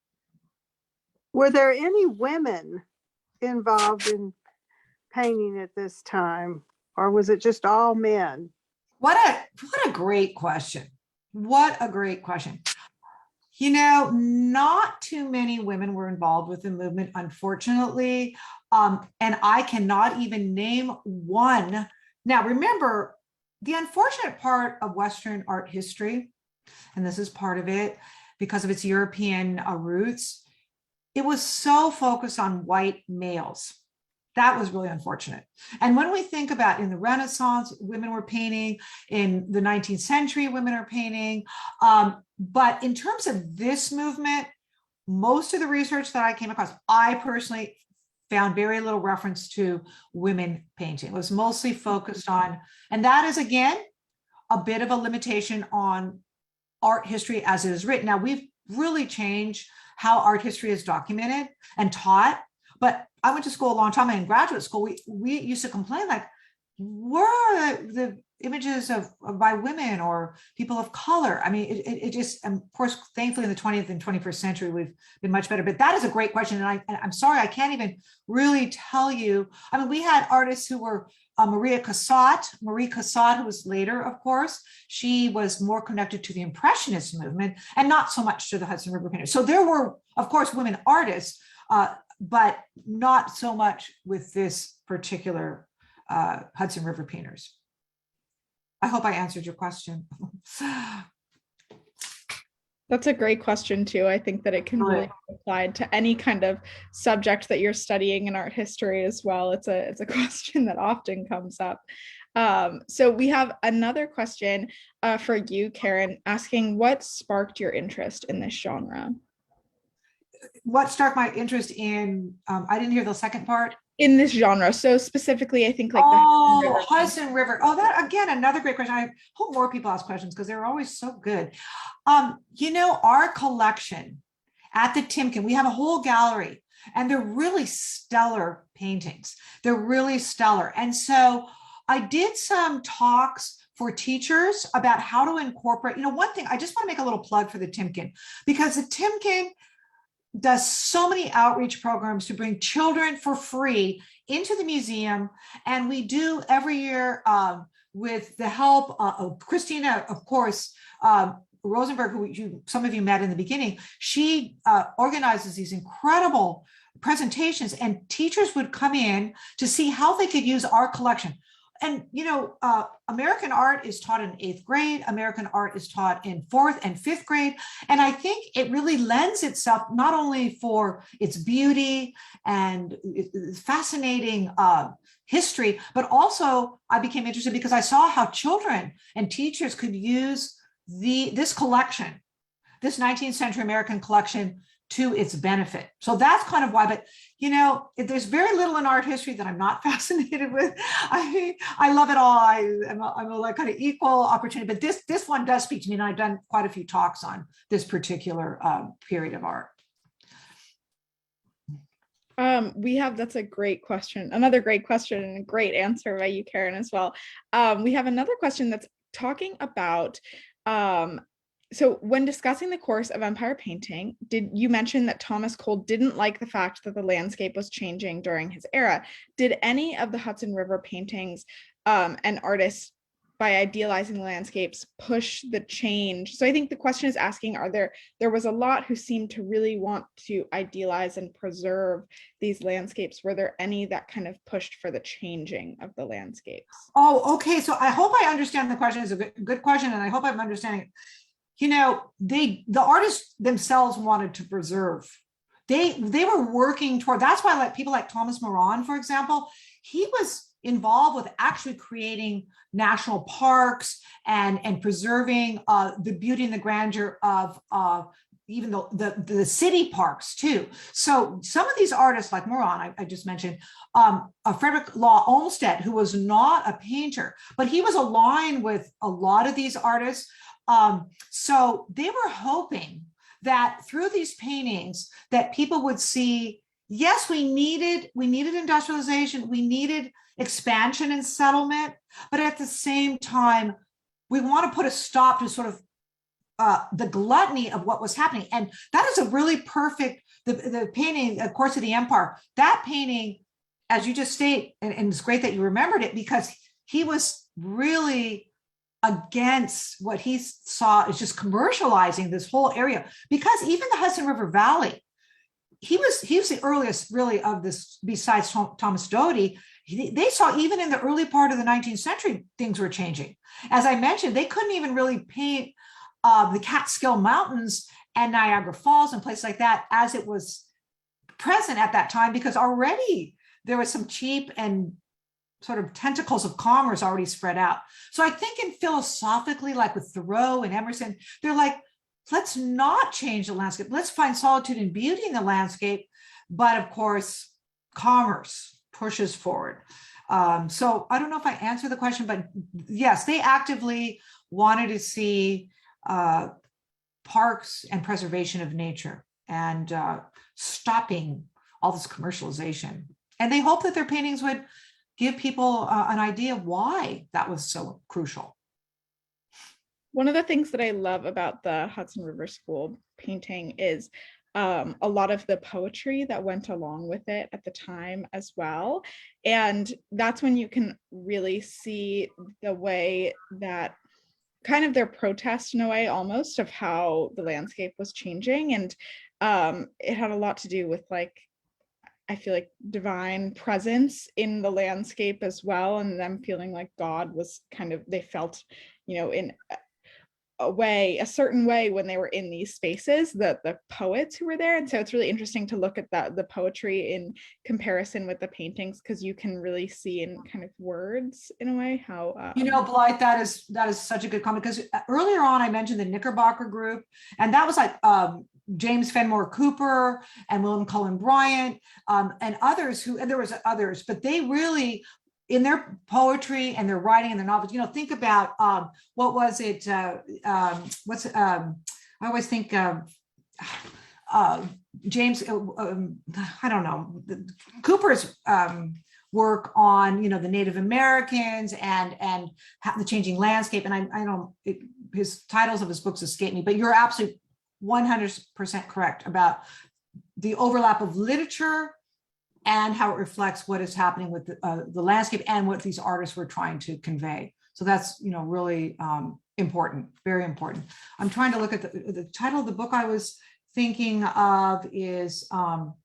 Were there any women involved in painting at this time, or was it just all men? What a great question. What a great question. Not too many women were involved with the movement, unfortunately. And I cannot even name one. Now, remember, the unfortunate part of Western art history, and this is part of it because of its European roots, it was so focused on white males. That was really unfortunate. And when we think about in the Renaissance, women were painting, in the 19th century, women are painting. But in terms of this movement, most of the research that I came across, I personally found very little reference to women painting. It was mostly focused on, and that is, again, a bit of a limitation on art history as it is written. Now, we've really changed how art history is documented and taught. But I went to school a long time, and in graduate school, we used to complain, like, where are the images of by women or people of color? I mean, it just, of course, thankfully in the 20th and 21st century, we've been much better. But that is a great question. And I'm sorry, I can't even really tell you. I mean, we had artists who were Marie Cassatt, who was later, of course, she was more connected to the Impressionist movement and not so much to the Hudson River painters. So there were, of course, women artists, but not so much with this particular Hudson River painters. I hope I answered your question. That's a great question too. I think that it can really be applied to any kind of subject that you're studying in art history as well. It's a question that often comes up. So we have another question for you, Karen, asking what sparked your interest in this genre? What sparked my interest in, I didn't hear the second part. In this genre. So specifically, I think like the Hudson River. Oh, that again, another great question. I hope more people ask questions because they're always so good. Our collection at the Timken, we have a whole gallery and they're really stellar paintings. They're really stellar. And so I did some talks for teachers about how to incorporate, one thing, I just want to make a little plug for the Timken, because the Timken does so many outreach programs to bring children for free into the museum. And we do every year with the help of Christina, of course, Rosenberg, who some of you met in the beginning. She organizes these incredible presentations, and teachers would come in to see how they could use our collection. And, American art is taught in 8th grade. American art is taught in 4th and 5th grade. And I think it really lends itself not only for its beauty and its fascinating history, but also I became interested because I saw how children and teachers could use this collection, this 19th century American collection, to its benefit. So that's kind of why, but there's very little in art history that I'm not fascinated with. I love it all. I'm a like kind of equal opportunity, but this one does speak to me, and I've done quite a few talks on this particular period of art. That's a great question. Another great question and a great answer by you, Karen, as well. We have another question that's talking about, so when discussing the course of empire painting, did you mention that Thomas Cole didn't like the fact that the landscape was changing during his era? Did any of the Hudson River paintings and artists, by idealizing landscapes, push the change? So I think the question is asking, there was a lot who seemed to really want to idealize and preserve these landscapes. Were there any that kind of pushed for the changing of the landscapes? Oh, okay. So I hope I understand the question. It's a good question, and I hope I'm understanding it. The artists themselves wanted to preserve. They were working toward, that's why people like Thomas Moran, for example, he was involved with actually creating national parks and preserving the beauty and the grandeur of even the city parks too. So some of these artists like Moran, I just mentioned, Frederick Law Olmsted, who was not a painter, but he was aligned with a lot of these artists. So they were hoping that through these paintings that people would see, yes, we needed industrialization, we needed expansion and settlement, but at the same time, we want to put a stop to sort of the gluttony of what was happening. And that is a really perfect, the painting, of course, of the Empire, that painting, as you just state, and it's great that you remembered it, because he was really against what he saw as just commercializing this whole area. Because even the Hudson River Valley, he was the earliest really of this, besides Thomas Doty. They saw even in the early part of the 19th century, things were changing. As I mentioned, they couldn't even really paint the Catskill Mountains and Niagara Falls and places like that as it was present at that time, because already there was some cheap and sort of tentacles of commerce already spread out. So I think in philosophically, like with Thoreau and Emerson, they're like, let's not change the landscape. Let's find solitude and beauty in the landscape. But of course, commerce pushes forward. So I don't know if I answered the question, but yes, they actively wanted to see parks and preservation of nature and stopping all this commercialization. And they hope that their paintings would give people an idea of why that was so crucial. One of the things that I love about the Hudson River School painting is a lot of the poetry that went along with it at the time as well. And that's when you can really see the way that kind of their protest in a way almost of how the landscape was changing. And it had a lot to do with, like, I feel like divine presence in the landscape as well, and them feeling like God was kind of, they felt, in a certain way when they were in these spaces, the poets who were there. And so it's really interesting to look at the poetry in comparison with the paintings, because you can really see in kind of words in a way how Blythe, that is such a good comment, because earlier on I mentioned the Knickerbocker group, and that was like James Fenimore Cooper and William Cullen Bryant and others and there was others, but they really, in their poetry and their writing and their novels, think about what was it? I always think James, I don't know, Cooper's work on the Native Americans and the changing landscape. And I don't, his titles of his books escape me, but you're absolutely 100% correct about the overlap of literature and how it reflects what is happening with the landscape and what these artists were trying to convey. So that's, really important, very important. I'm trying to look at the title of the book I was thinking of is, well,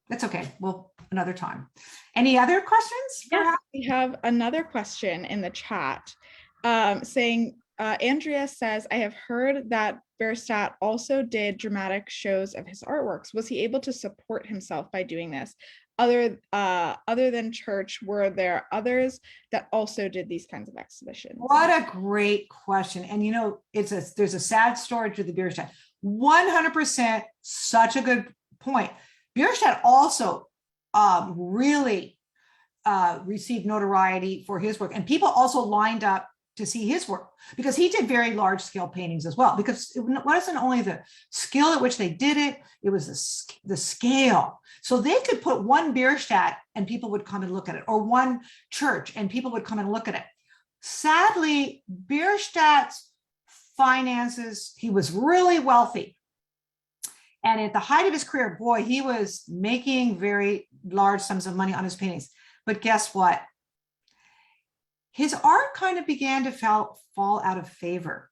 that's okay. Well, another time. Any other questions? Yeah, we have another question in the chat saying, Andrea says, I have heard that Bierstadt also did dramatic shows of his artworks. Was he able to support himself by doing this? Other than church, were there others that also did these kinds of exhibitions? What a great question. And there's a sad story to the Bierstadt. 100%, such a good point. Bierstadt also really received notoriety for his work, and people also lined up to see his work because he did very large scale paintings as well, because it wasn't only the skill at which they did it, it was the scale. So they could put one Bierstadt and people would come and look at it, or one church and people would come and look at it. Sadly, Bierstadt's finances, he was really wealthy. And at the height of his career, boy, he was making very large sums of money on his paintings. But guess what? His art kind of began to fall out of favor.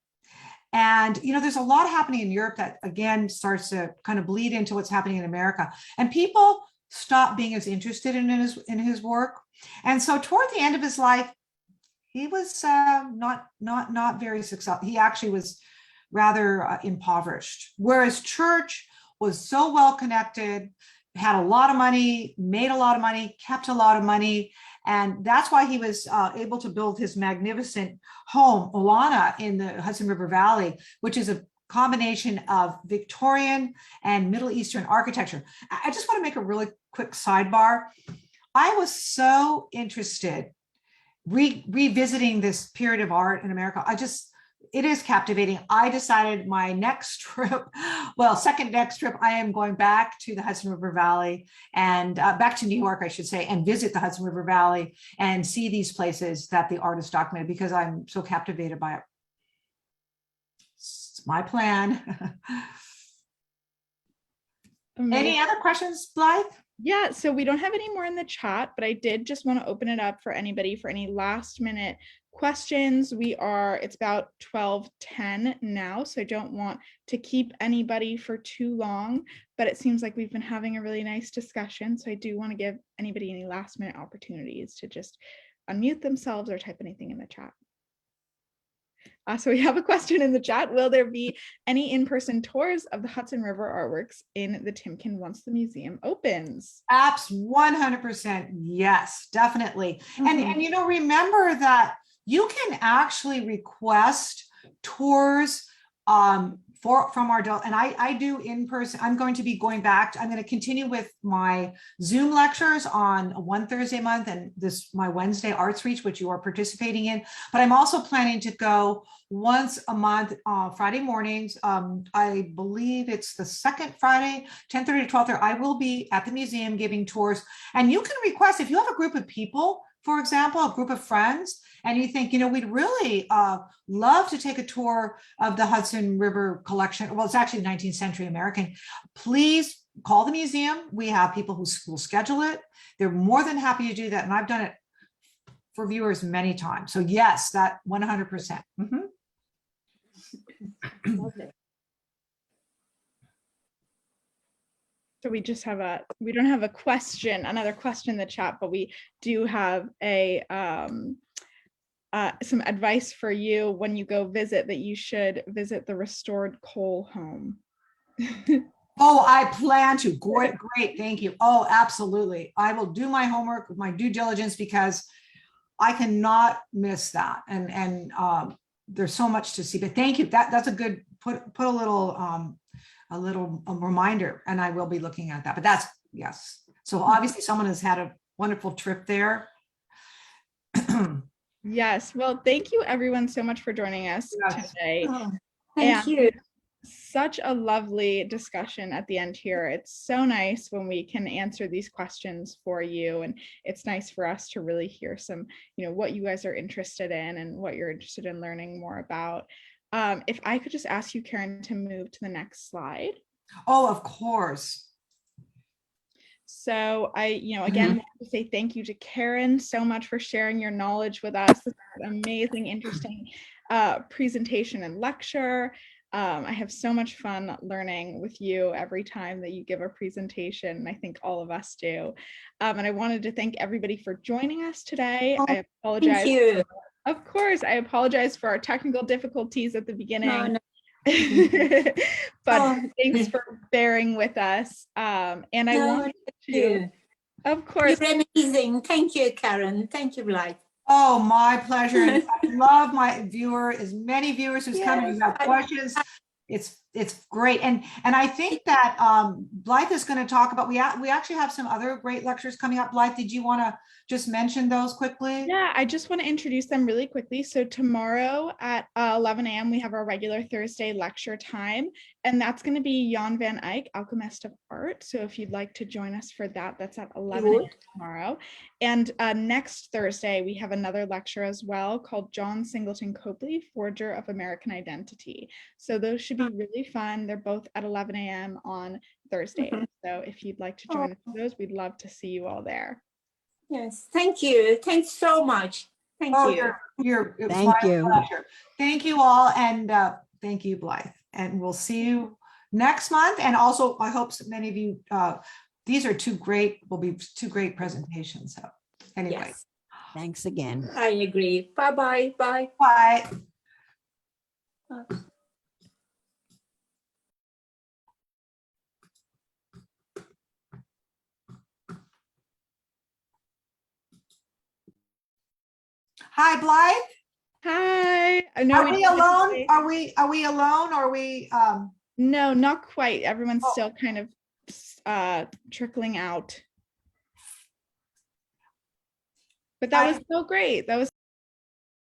And, there's a lot happening in Europe that, again, starts to kind of bleed into what's happening in America. And people stopped being as interested in his work. And so toward the end of his life, he was not very successful. He actually was rather impoverished. Whereas Church was so well connected, had a lot of money, made a lot of money, kept a lot of money. And that's why he was able to build his magnificent home, Olana, in the Hudson River Valley, which is a combination of Victorian and Middle Eastern architecture. I just want to make a really quick sidebar. I was so interested revisiting this period of art in America. It is captivating. I decided my next trip, second next trip, I am going back to the Hudson River Valley and back to New York, I should say, and visit the Hudson River Valley and see these places that the artist documented because I'm so captivated by it. It's my plan. Any other questions, Blythe? Yeah, so we don't have any more in the chat, but I did just want to open it up for anybody for any last minute questions. It's about 12:10 now, so I don't want to keep anybody for too long, but it seems like we've been having a really nice discussion. So I do want to give anybody any last minute opportunities to just unmute themselves or type anything in the chat. So we have a question in the chat. Will there be any in-person tours of the Hudson River artworks in the Timken once the museum opens? Apps 100%. Yes, definitely. And remember that you can actually request tours from our adult, and I do in person. I'm going to be going back. I'm going to continue with my Zoom lectures on one Thursday a month and my Wednesday Arts Reach, which you are participating in. But I'm also planning to go once a month, Friday mornings. I believe it's the second Friday, 10:30 to 12:30. I will be at the museum giving tours, and you can request if you have a group of people. For example, a group of friends, and you think, we'd really love to take a tour of the Hudson River collection. Well, it's actually 19th century American. Please call the museum. We have people who will schedule it. They're more than happy to do that. And I've done it for viewers many times. So yes, that 100%. Okay. So we don't have another question in the chat, but we do have some advice for you when you go visit, that you should visit the restored coal home. Oh, I plan to. Great. Thank you. Oh, absolutely. I will do my homework, my due diligence, because I cannot miss that. And there's so much to see, but thank you. That's a good, put a little reminder, and I will be looking at that, but yes. So obviously someone has had a wonderful trip there. Yes. Well, thank you everyone so much for joining us today. Oh, thank you. Such a lovely discussion at the end here. It's so nice when we can answer these questions for you, and it's nice for us to really hear some, what you guys are interested in and what you're interested in learning more about. If I could just ask you, Karen, to move to the next slide. Oh, of course. So I, again, want to say thank you to Karen so much for sharing your knowledge with us. This is an amazing, interesting presentation and lecture. I have so much fun learning with you every time that you give a presentation, and I think all of us do. And I wanted to thank everybody for joining us today. Oh, I apologize. Thank you. Of course, I apologize for our technical difficulties at the beginning. No. But thanks for bearing with us. And I wanted to, of course. You're amazing. Thank you, Karen. Thank you, Blythe. Oh, my pleasure. And I love my as many viewers who's coming, who have questions. It's great. And I think that Blythe is going to talk about, we actually have some other great lectures coming up. Blythe, did you want to just mention those quickly? Yeah, I just want to introduce them really quickly. So tomorrow at 11 a.m. we have our regular Thursday lecture time, and that's going to be Jan van Eyck, Alchemist of Art. So if you'd like to join us for that, that's at 11 a.m. tomorrow. And next Thursday we have another lecture as well called John Singleton Copley, Forger of American Identity. So those should be really fun. They're both at 11 a.m. on Thursday. So if you'd like to join us for those, we'd love to see you all there. Yes, thank you. Thanks so much. Thank you. It was my pleasure. Thank you all, and thank you, Blythe. And we'll see you next month. And also, I hope many of you, these are will be two great presentations. So anyway. Yes. Thanks again. I agree. Bye-bye. Bye. Bye. Hi, Blythe. Hi. Are we alone? Are we alone? Or are we? No, not quite. Everyone's still kind of trickling out. But that was so great. That was